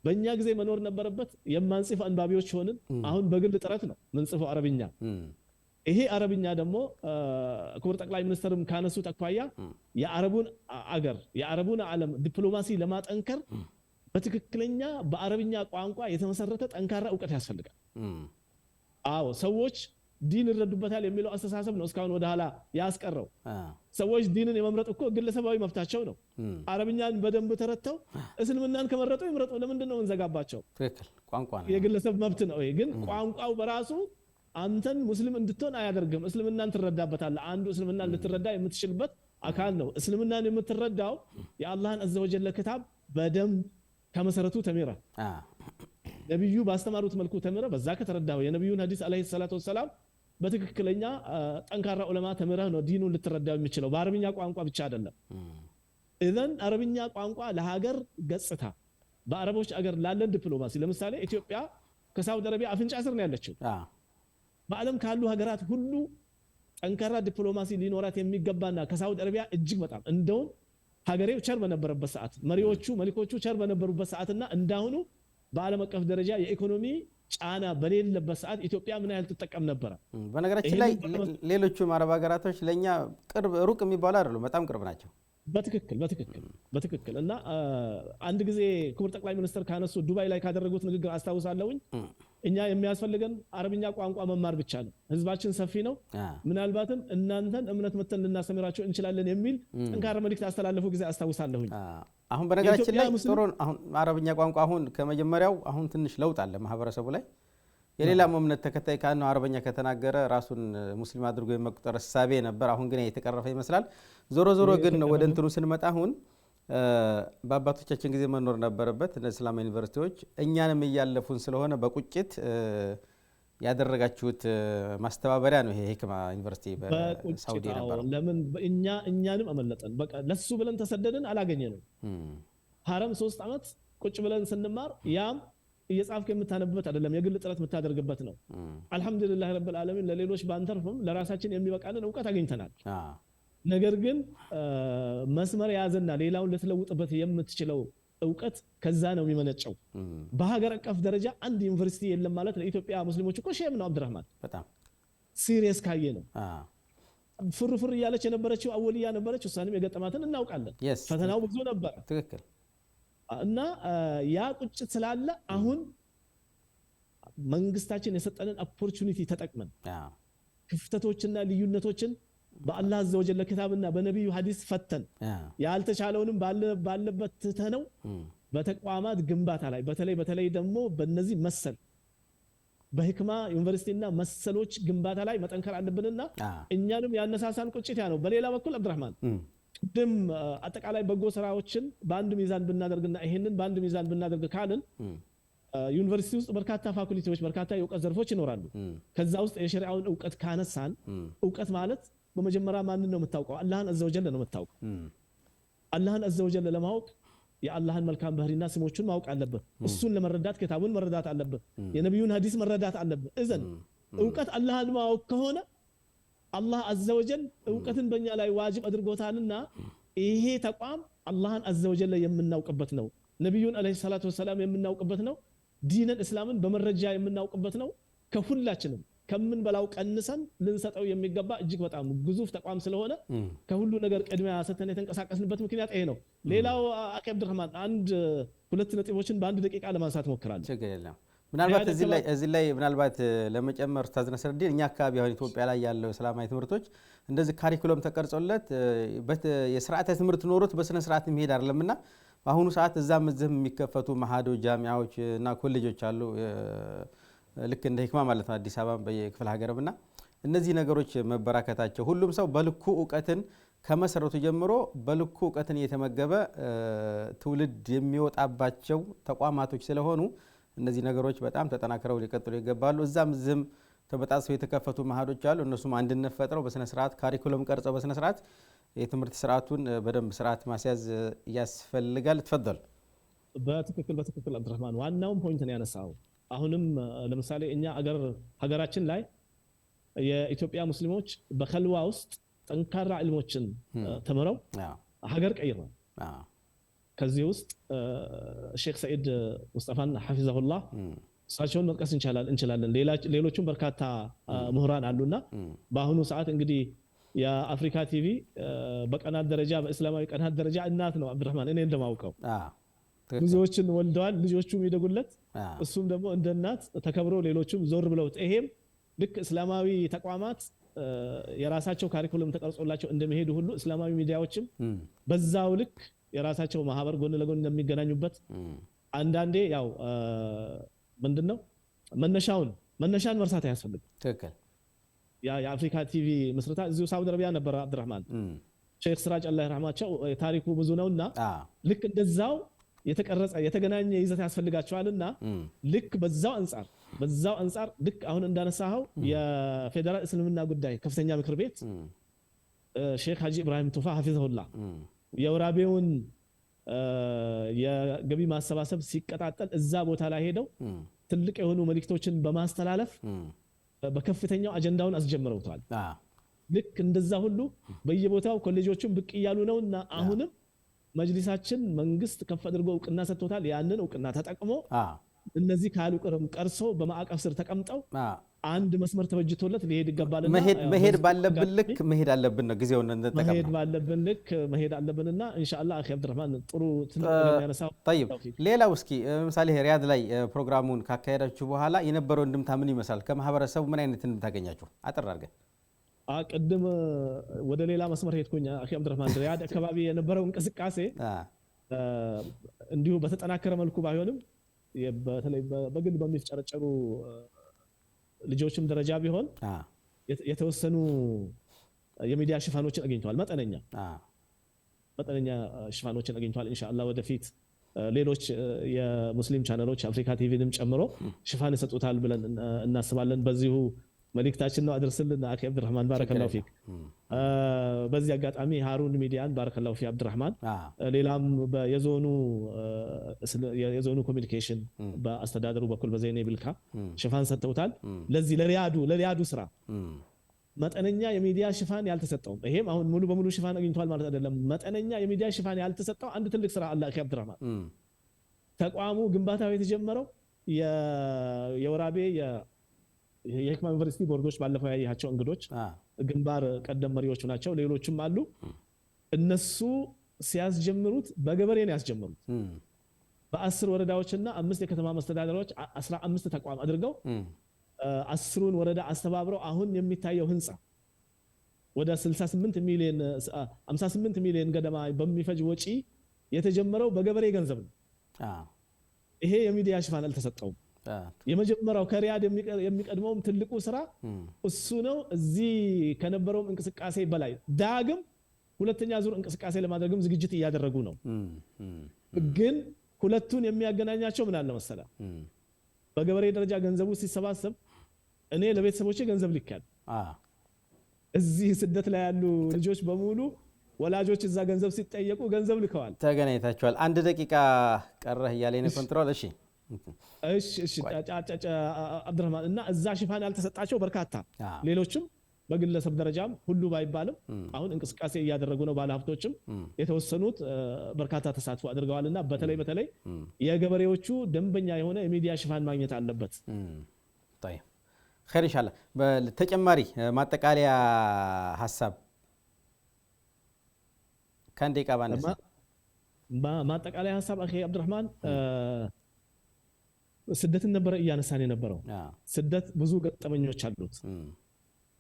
በእኛ ጊዜ መኖር ነበረበት። የማንጽፍ አንባቢዎች ሆንን። አሁን በግል ጥረት ነው ምንጽፈው አረብኛ። ይሄ አረብኛ ደግሞ ክቡር ጠቅላይ ሚኒስትርም ካነሱት አኳያ የአረቡን አገር የአረቡን ዓለም ዲፕሎማሲ ለማጠንከር በትክክለኛ በአረብኛ ቋንቋ የተመሰረተ ጠንካራ ዕውቀት ያስፈልጋል። አዎ ሰዎች ዲን ይረዱበታል የሚለው አስተሳሰብ ነው እስካሁን ወደ ኋላ ያስቀረው። ሰዎች ዲንን የመምረጥ እኮ ግለሰባዊ መብታቸው ነው። አረብኛን በደንብ ተረተው እስልምናን ከመረጡ ይምረጡ። ለምንድን ነው እንዘጋባቸው? ትክክል፣ ቋንቋ ነው፣ የግለሰብ መብት ነው። ግን ቋንቋው በራሱ አንተን ሙስሊም እንድትሆን አያደርግም። እስልምናን ትረዳበታለህ። አንዱ እስልምናን ልትረዳ የምትችልበት አካል ነው። እስልምናን የምትረዳው የአላህን አዘ ወጀል ክታብ በደንብ ከመሰረቱ ተሚራ ነብዩ ባስተማሩት መልኩ ተሚራ በዛ ከተረዳው የነብዩን ሐዲስ አለይሂ ሰላቱ ወሰላም በትክክለኛ ጠንካራ ዑለማ ተምረህ ነው ዲኑን ልትረዳው የሚችለው በአረብኛ ቋንቋ ብቻ አይደለም ኢዘን አረብኛ ቋንቋ ለሀገር ገጽታ በአረቦች አገር ላለን ዲፕሎማሲ ለምሳሌ ኢትዮጵያ ከሳውዲ አረቢያ አፍንጫ ስር ነው ያለችው በአለም ካሉ ሀገራት ሁሉ ጠንካራ ዲፕሎማሲ ሊኖራት የሚገባና ከሳውዲ አረቢያ እጅግ በጣም እንደው ሀገሬው ቸር በነበረበት ሰዓት መሪኮቹ ቸር በነበሩበት ሰዓትና እንዳሁኑ በአለም አቀፍ ደረጃ የኢኮኖሚ ጫና በሌለበት ሰዓት ኢትዮጵያ ምን ያህል ተጠቀም ነበር በነገራችን ላይ ሌሎቹም አረብ ሀገራቶች ለኛ ቅርብ ሩቅ የሚባሉ አይደሉም በጣም ቅርብ ናቸው በትክክል እና አንድ ጊዜ ክቡር ጠቅላይ ሚኒስትር ካነሱ ዱባይ ላይ ካደረጉት ንግግር አስተዋውሳለሁኝ እኛ የሚያስፈልገን አረብኛ ቋንቋ መማር ብቻ ነው ህዝባችን ሰፊ ነው ምናልባትም እናንተን እምነት መተን ልናስተምራቸው እንችላለን የሚል ጠንካራ መልእክት አስተላለፉ ጊዜ አስተዋውሳለሁኝ አሁን በነገራችን ላይ ጥሩ አሁን አረብኛ ቋንቋ አሁን ከመጀመሪያው አሁን ትንሽ ለውጥ አለ ማህበረሰቡ ላይ የሌላ እምነት ተከታይ ካነው አረብኛ ከተናገረ ራሱን ሙስሊም አድርጎ የመቁጠር ሐሳቤ ነበር አሁን ግን የተቀረፈ ይመስላል ዞሮ ግን ወደ እንትኑ ስንመጣ አሁን በአባቶቻችን ጊዜ መኖር ነበረበት እነ እስላማዊ ዩኒቨርሲቲዎች እኛንም እያለፉን ስለሆነ በቁጭት ያደረጋችሁት ማስተባበሪያ ነው ይሄ ሂክማ ዩኒቨርሲቲ በሳውዲ ነበር ለምን እኛንም አመለጠን በቃ ለሱ ብለን ተሰደድን አላገኘንም ሐረም 3 አመት ቁጭ ብለን ስንማር ያም እየጻፍክ የምታነብበት አይደለም የግል ጥረት የምታደርግበት ነው አልহামዱሊላህ ረብል ዓለሚን ለሌሎች ባንተርፍም ለራሳችን የሚበቃልን ዕውቀት አግኝተናል ነገር ግን መስመር ያዘና ሌላውን ለተለውጥበት የምትችለው ዕውቀት ከዛ ነው የሚመነጨው በሀገር አቀፍ ደረጃ አንድ ዩኒቨርሲቲ የለም ማለት ለኢትዮጵያ ሙስሊሞች እኮ ሼም ነው አብዱራህማን በጣም ሲሪየስ ካየ ነው ፍርፍር ያለች የነበረችው አወልያ ነበረች እሷንም የገጠማትን እናውቃለን ፈተናው ብዙ ነበር ትክክል እና ያ ቁጭት ስላለ አሁን መንግስታችን የሰጠንን ኦፖርቹኒቲ ተጠቅመን ክፍተቶችና ልዩነቶችን በአላህ አዘ ወጀል ክታብና በነብዩ ሐዲስ ፈተን ያልተቻለውንም ባለበት ተነው በተቋማት ግንባታ ላይ በተለይ ደግሞ በእነዚህ መሰል በሂክማ ዩኒቨርሲቲና መሰሎች ግንባታ ላይ መጠንከር አለብንና እኛንም ያነሳሳን ቁጭት ያ ነው በሌላ በኩል አብዱራህማን ቅድም አጠቃላይ በጎ ስራዎችን በአንድ ሚዛን ብናደርግና ይሄንን በአንድ ሚዛን ብናደርግ ካልን ዩኒቨርሲቲ ውስጥ በርካታ ፋኩልቲዎች በርካታ የዕውቀት ዘርፎች ይኖራሉ ከዛ ውስጥ የሸሪዓውን ዕውቀት ካነሳን ዕውቀት ማለት በመጀመሪያ ማንን ነው የምታውቀው አላህን አዘወጀል ነው የምታውቀው አላህን አዘወጀል ለማወቅ የአላህን መልካም ባህሪና ስሞቹን ማወቅ አለበት እሱን ለመረዳት ክታቡን መረዳት አለበት የነብዩን ሐዲስ መረዳት አለበት እዘን ዕውቀት አላህን ማወቅ ከሆነ አላህ አዘወጀል ዕውቀትን በእኛ ላይ ዋጅብ አድርጎታልና ይሄ ተቋም አላህን አዘወጀል የምናውቅበት ነው ነብዩን አለይሂ ሰላቱ ወሰለም የምናውቅበት ነው ዲንን እስላምን በመረጃ የምናውቅበት ነው ከሁላችንም ከምን በላው ቀንሰን ልንሰጠው የሚገባ እጅግ በጣም ግዙፍ ተቋም ስለሆነ ከሁሉ ነገር ቅድሚያ ሰተን የተንቀሳቀስንበት ምክንያት ይሄ ነው ሌላው አቂ አብዱራህማን አንድ ሁለት ነጥቦችን በአንድ ደቂቃ ለማንሳት ሞክራለሁ ችግር የለም ምናልባት እዚህ ላይ ምናልባት ለመጨመር ኡስታዝ ነስረዲን እኛ አካባቢ አሁን ኢትዮጵያ ላይ ያለው እስላማዊ ትምህርቶች እንደዚህ ካሪኩለም ተቀርጾለት የሥርዓተ ትምህርት ኖሮት በስነ ስርዓት የሚሄድ አይደለምና በአሁኑ ሰዓት እዛም እዚህም የሚከፈቱ ማሃዶ ጃሚዓዎች እና ኮሌጆች አሉ ልክ እንደ ሂክማ ማለት ነው አዲስ አበባ በየክፍለ ሀገርና እነዚህ ነገሮች መበራከታቸው ሁሉም ሰው በልኩ ዕውቀትን ከመሰረቱ ጀምሮ በልኩ ዕውቀትን እየተመገበ ትውልድ የሚወጣባቸው ተቋማቶች ስለሆኑ እነዚህ ነገሮች በጣም ተጠናክረው ሊቀጥሉ ይገባሉ እዛም ዝም ተበጣጥሰው የተከፈቱ ማሃዶች አሉ እነሱም አንድነት ፈጥረው በስነ ስርዓት ካሪኩለም ቀርጸው በስነ ስርዓት የትምህርት ስርዓቱን በደንብ ስርዓት ማስያዝ ያስፈልጋል ተፈضل በትክክል አብዱራህማን ዋናውን ፖይንት ነው ያነሳው አሁንም ለምሳሌ እኛ ሀገራችን ላይ የኢትዮጵያ ሙስሊሞች በኸልዋ ውስጥ ጠንካራ ዕልሞችን ተመረው ሀገር ቀይረዋል ከዚህ ውስጥ ሼክ ሰዒድ ሙስጠፋን ሐፊዘሁላህ እሳቸውን መጥቀስ እንችላለን ሌሎችም በርካታ ምሁራን አሉና በአሁኑ ሰዓት እንግዲህ የአፍሪካ ቲቪ በቀናት ደረጃ በእስላማዊ ቀናት ደረጃ እናት ነው አብዱራህማን እኔ እንደማውቀው ብዙዎችን ወልደዋል ልጆቹም ይደጉለት እሱም ደግሞ እንደ እናት ተከብሮ ሌሎችም ዞር ብለውት ይሄም ልክ እስላማዊ ተቋማት የራሳቸው ካሪኩለም ተቀርጾላቸው እንደሚሄዱ ሁሉ እስላማዊ ሚዲያዎችም በዛው ልክ የራሳቸው ማህበር ጎን ለጎን እንደሚገናኙበት አንዳንዴ ያው ምንድነው መነሻን መርሳት አያስፈልግም ትክክል የአፍሪካ ቲቪ መስረታ እዚሁ ሳውዲ አረቢያ ነበር አብዱራህማን ሼክ ስራጅ አላህ ይርሐማቸው ታሪኩ ብዙ ነውና ልክ እንደዛው የተቀረጸ የተገናኘ ይዘት ያስፈልጋቸዋልና ልክ በዛው አንፃር ልክ አሁን እንዳነሳው የፌደራል እስልምና ጉዳይ ከፍተኛ ምክር ቤት ሼክ ሀጂ ኢብራሂም ቱፋ ሐፊዘሁላህ የወራቤውን የገቢ ማሰባሰብ ሲቀጣጠል እዛ ቦታ ላይ ሄደው ትልቅ የሆኑ መልእክቶችን በማስተላለፍ በከፍተኛው አጀንዳውን አስጀምረውታል። ልክ እንደዛ ሁሉ በየቦታው ኮሌጆችን ብቅ እያሉ ነውና አሁንም መጅሊሳችን መንግስት ከፍ አድርጎ እውቅና ሰጥቶታል። ያንን እውቅና ተጠቅሞ እነዚህ ካሉ ቅርም ቀርሶ በማዕቀፍ ስር ተቀምጠው አንድ መስመር ተበጅቶለት ሊሄድ ይገባልና መሄድ ባለብን ልክ መሄድ አለብን ነው ጊዜውን እንጠቀም መሄድ ባለብን ልክ መሄድ አለብንና ኢንሻአላህ አኺ አብዱራህማን ጥሩ ትልቅ ያነሳው። طيب ሌላው እስኪ ምሳሌ ሪያድ ላይ ፕሮግራሙን ካካሄዳችሁ በኋላ የነበረው እንድምታ ምን ይመስላል? ከማህበረሰቡ ምን አይነት እንድምታ ታገኛችሁ? አጥር አድርገን ቅድም ወደ ሌላ መስመር ሄድኩኝ አኺ አብዱራህማን። ሪያድ አካባቢ የነበረው እንቅስቃሴ እንዲሁ በተጠናከረ መልኩ ባይሆንም በተለይ በግል በሚፍጨረጨሩ ልጆችም ደረጃ ቢሆን የተወሰኑ የሚዲያ ሽፋኖችን አግኝቷል። መጠነኛ ሽፋኖችን አግኝቷል። ኢንሻአላህ ወደፊት ሌሎች የሙስሊም ቻናሎች አፍሪካ ቲቪንም ጨምሮ ሽፋን ይሰጡታል ብለን እናስባለን። በዚሁ መልእክታችን ነው አድርስልን አኺ አብዱራህማን ባረከላሁ ፊክ። በዚህ አጋጣሚ ሃሩን ሚዲያን ባረከላሁ ፊ አብዱራህማን፣ ሌላም የዞኑ ኮሚኒኬሽን በአስተዳደሩ በኩል በዘይኔ ብልካ ሽፋን ሰጥተውታል። ለዚህ ለሪያዱ ስራ መጠነኛ የሚዲያ ሽፋን ያልተሰጠው ይሄም አሁን ሙሉ በሙሉ ሽፋን አግኝቷል ማለት አይደለም። መጠነኛ የሚዲያ ሽፋን ያልተሰጠው አንድ ትልቅ ስራ አለ አኺ አብዱራህማን። ተቋሙ ግንባታው የተጀመረው የወራቤ የሂክማ ዩኒቨርሲቲ ቦርዶች ባለፈው ያያቸው እንግዶች ግንባር ቀደም መሪዎች ናቸው። ሌሎችም አሉ። እነሱ ሲያስጀምሩት በገበሬ ነው ያስጀምሩት። በ10 ወረዳዎችና 5 የከተማ መስተዳደሮች 15 ተቋም አድርገው 10ን ወረዳ አስተባብረው አሁን የሚታየው ህንጻ ወደ 58 ሚሊዮን ገደማ በሚፈጅ ወጪ የተጀመረው በገበሬ ገንዘብ ነው። ይሄ የሚዲያ ሽፋን አልተሰጠውም። የመጀመሪያው ከሪያድ የሚቀድመውም ትልቁ ስራ እሱ ነው። እዚህ ከነበረው እንቅስቃሴ በላይ ዳግም ሁለተኛ ዙር እንቅስቃሴ ለማድረግም ዝግጅት እያደረጉ ነው። ግን ሁለቱን የሚያገናኛቸው ምን አለ መሰለ፣ በገበሬ ደረጃ ገንዘቡ ሲሰባሰብ እኔ ለቤተሰቦቼ ገንዘብ ልካል። እዚህ ስደት ላይ ያሉ ልጆች በሙሉ ወላጆች እዛ ገንዘብ ሲጠየቁ ገንዘብ ልከዋል። ተገናኝታችኋል። 1 ደቂቃ ቀረህ እያለኝ ነው ኮንትሮል። እሺ አብዱራህማን እና እዛ ሽፋን ያልተሰጣቸው በርካታ ሌሎችም በግለሰብ ደረጃም ሁሉ ባይባልም አሁን እንቅስቃሴ እያደረጉ ነው። ባለሀብቶችም የተወሰኑት በርካታ ተሳትፎ አድርገዋልና በተለይ የገበሬዎቹ ደንበኛ የሆነ የሚዲያ ሽፋን ማግኘት አለበት። طيب خير ان شاء الله። በተጨማሪ ማጠቃለያ ሐሳብ ካን ደቂቃ ባነሳ ማጠቃለያ ሐሳብ አኺ አብዱራህማን ስደትን ነበር እያነሳን የነበረው። ስደት ብዙ ገጠመኞች አሉት።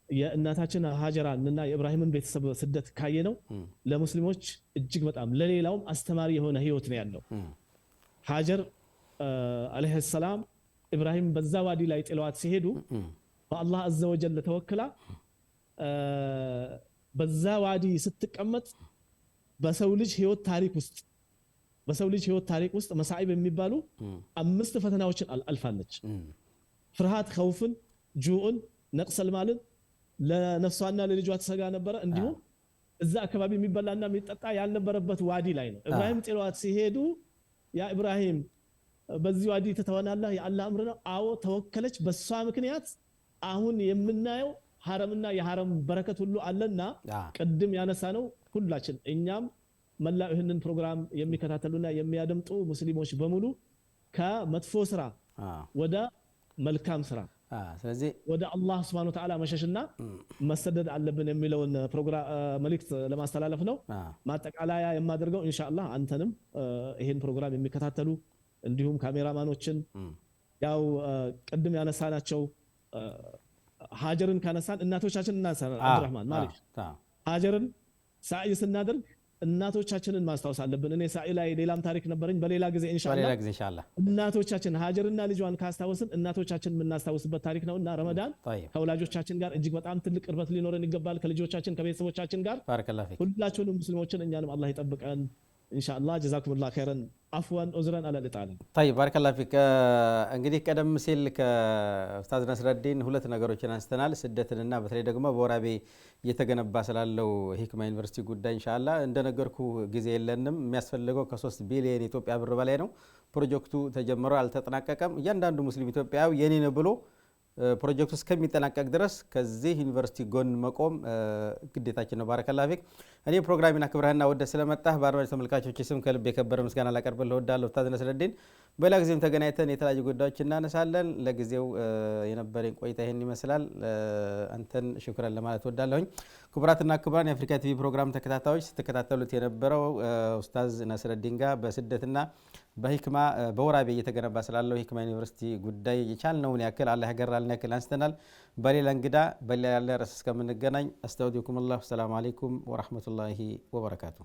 የእናታችን ሀጀራን እና የኢብራሂምን ቤተሰብ ስደት ካየነው ለሙስሊሞች እጅግ በጣም ለሌላውም አስተማሪ የሆነ ህይወት ነው ያለው። ሀጀር አለይሂ ሰላም ኢብራሂም በዛ ዋዲ ላይ ጥለዋት ሲሄዱ በአላህ አዘ ወጀል ተወክላ በዛ ዋዲ ስትቀመጥ በሰው ልጅ ህይወት ታሪክ ውስጥ መሳኢብ የሚባሉ 5 ፈተናዎችን አልፋለች። ፍርሃት፣ ኸውፍን፣ ጁኡን፣ ነቅሰል ማልን ለነፍሷና ለልጇ ተሰጋ ነበረ። እንዲሁም እዛ አካባቢ የሚበላና የሚጠጣ ያልነበረበት ዋዲ ላይ ነው። ኢብራሂም ጥለዋት ሲሄዱ ያ ኢብራሂም በዚህ ዋዲ ተተወናለህ የአላህ አምር ነው። አዎ ተወከለች። በሷ ምክንያት አሁን የምናየው ሐረምና የሐረም በረከት ሁሉ አለና ቅድም ያነሳ ነው ሁላችን እኛም መላው ይህንን ፕሮግራም የሚከታተሉና የሚያደምጡ ሙስሊሞች በሙሉ ከመጥፎ ስራ ወደ መልካም ስራ ስለዚህ ወደ አላህ Subhanahu Wa Ta'ala መሸሽና መሰደድ አለብን የሚለውን ፕሮግራም መልእክት ለማስተላለፍ ነው። ማጠቃለያ የማደርገው ኢንሻአላህ አንተንም ይሄን ፕሮግራም የሚከታተሉ እንዲሁም ካሜራማኖችን ያው ቅድም ያነሳናቸው ሀጀርን ካነሳን እናቶቻችን እናንሳን አብዱራህማን ማለት ሀጀርን ሳይ ስናደርግ እናቶቻችንን ማስታወስ አለብን። እኔ ሳኢ ላይ ሌላም ታሪክ ነበርኝ በሌላ ጊዜ ኢንሻአላህ እናቶቻችን ሀጀርና ልጇን ካስታወስን እናቶቻችን የምናስታውስበት ታሪክ ነውና ረመዳን ከወላጆቻችን ጋር እጅግ በጣም ትልቅ ቅርበት ሊኖረን ይገባል። ከልጆቻችን ከቤተሰቦቻችን ጋር ሁላችንም ሙስሊሞችን እኛንም አላህ ይጠብቀን። ان شاء الله جزاكم الله خيرا عفوا عذرا على الاطاله طيب بارك الله فيك እንግዲህ ቀደም ሲል ከኡስታዝ ነስረዲን ሁለት ነገሮችን አንስተናል ስደትንና በተለይ ደግሞ በወራቤ እየተገነባ ስላለው ሂክማ ዩኒቨርሲቲ ጉዳይ ኢንሻአላህ እንደነገርኩ ጊዜ የለንም የሚያስፈልገው ከ3 ቢሊዮን ኢትዮጵያ ብር በላይ ነው ፕሮጀክቱ ተጀምሮ አልተጠናቀቀም እያንዳንዱ ሙስሊም ኢትዮጵያዊ የኔ ነው ብሎ ፕሮጀክቱ እስከሚጠናቀቅ ድረስ ከዚህ ዩኒቨርሲቲ ጎን መቆም ግዴታችን ነው ባረከላሁ ፊክ እኔ ፕሮግራሚና ክብረህና ወደ ስለመጣህ ባርባጅ ተመልካቾች ስም ከልብ የከበረ ምስጋና ላቀርብልህ ወዳለሁ ኡስታዝ ነስረዲን በሌላ ጊዜም ተገናኝተን የተለያዩ ጉዳዮችን እናነሳለን ለጊዜው የነበረን ቆይታ ይሄን ይመስላል አንተን ሽክራን ለማለት ወዳለሁኝ ክብራትና ክብራን የአፍሪካ ቲቪ ፕሮግራም ተከታታዮች ስትከታተሉት የነበረው ኡስታዝ ነስረዲን ጋር በስደትና በሂክማ በወራቤ እየተገነባ ስላለው ሂክማ ዩኒቨርሲቲ ጉዳይ የቻልነውን ያክል አላህ ያገራልን ያክል አንስተናል በሌላ እንግዳ በሌላ ርዕስ እስከምንገናኝ አስተውዲኩም الله السلام عليكم ورحمة الله وبركاته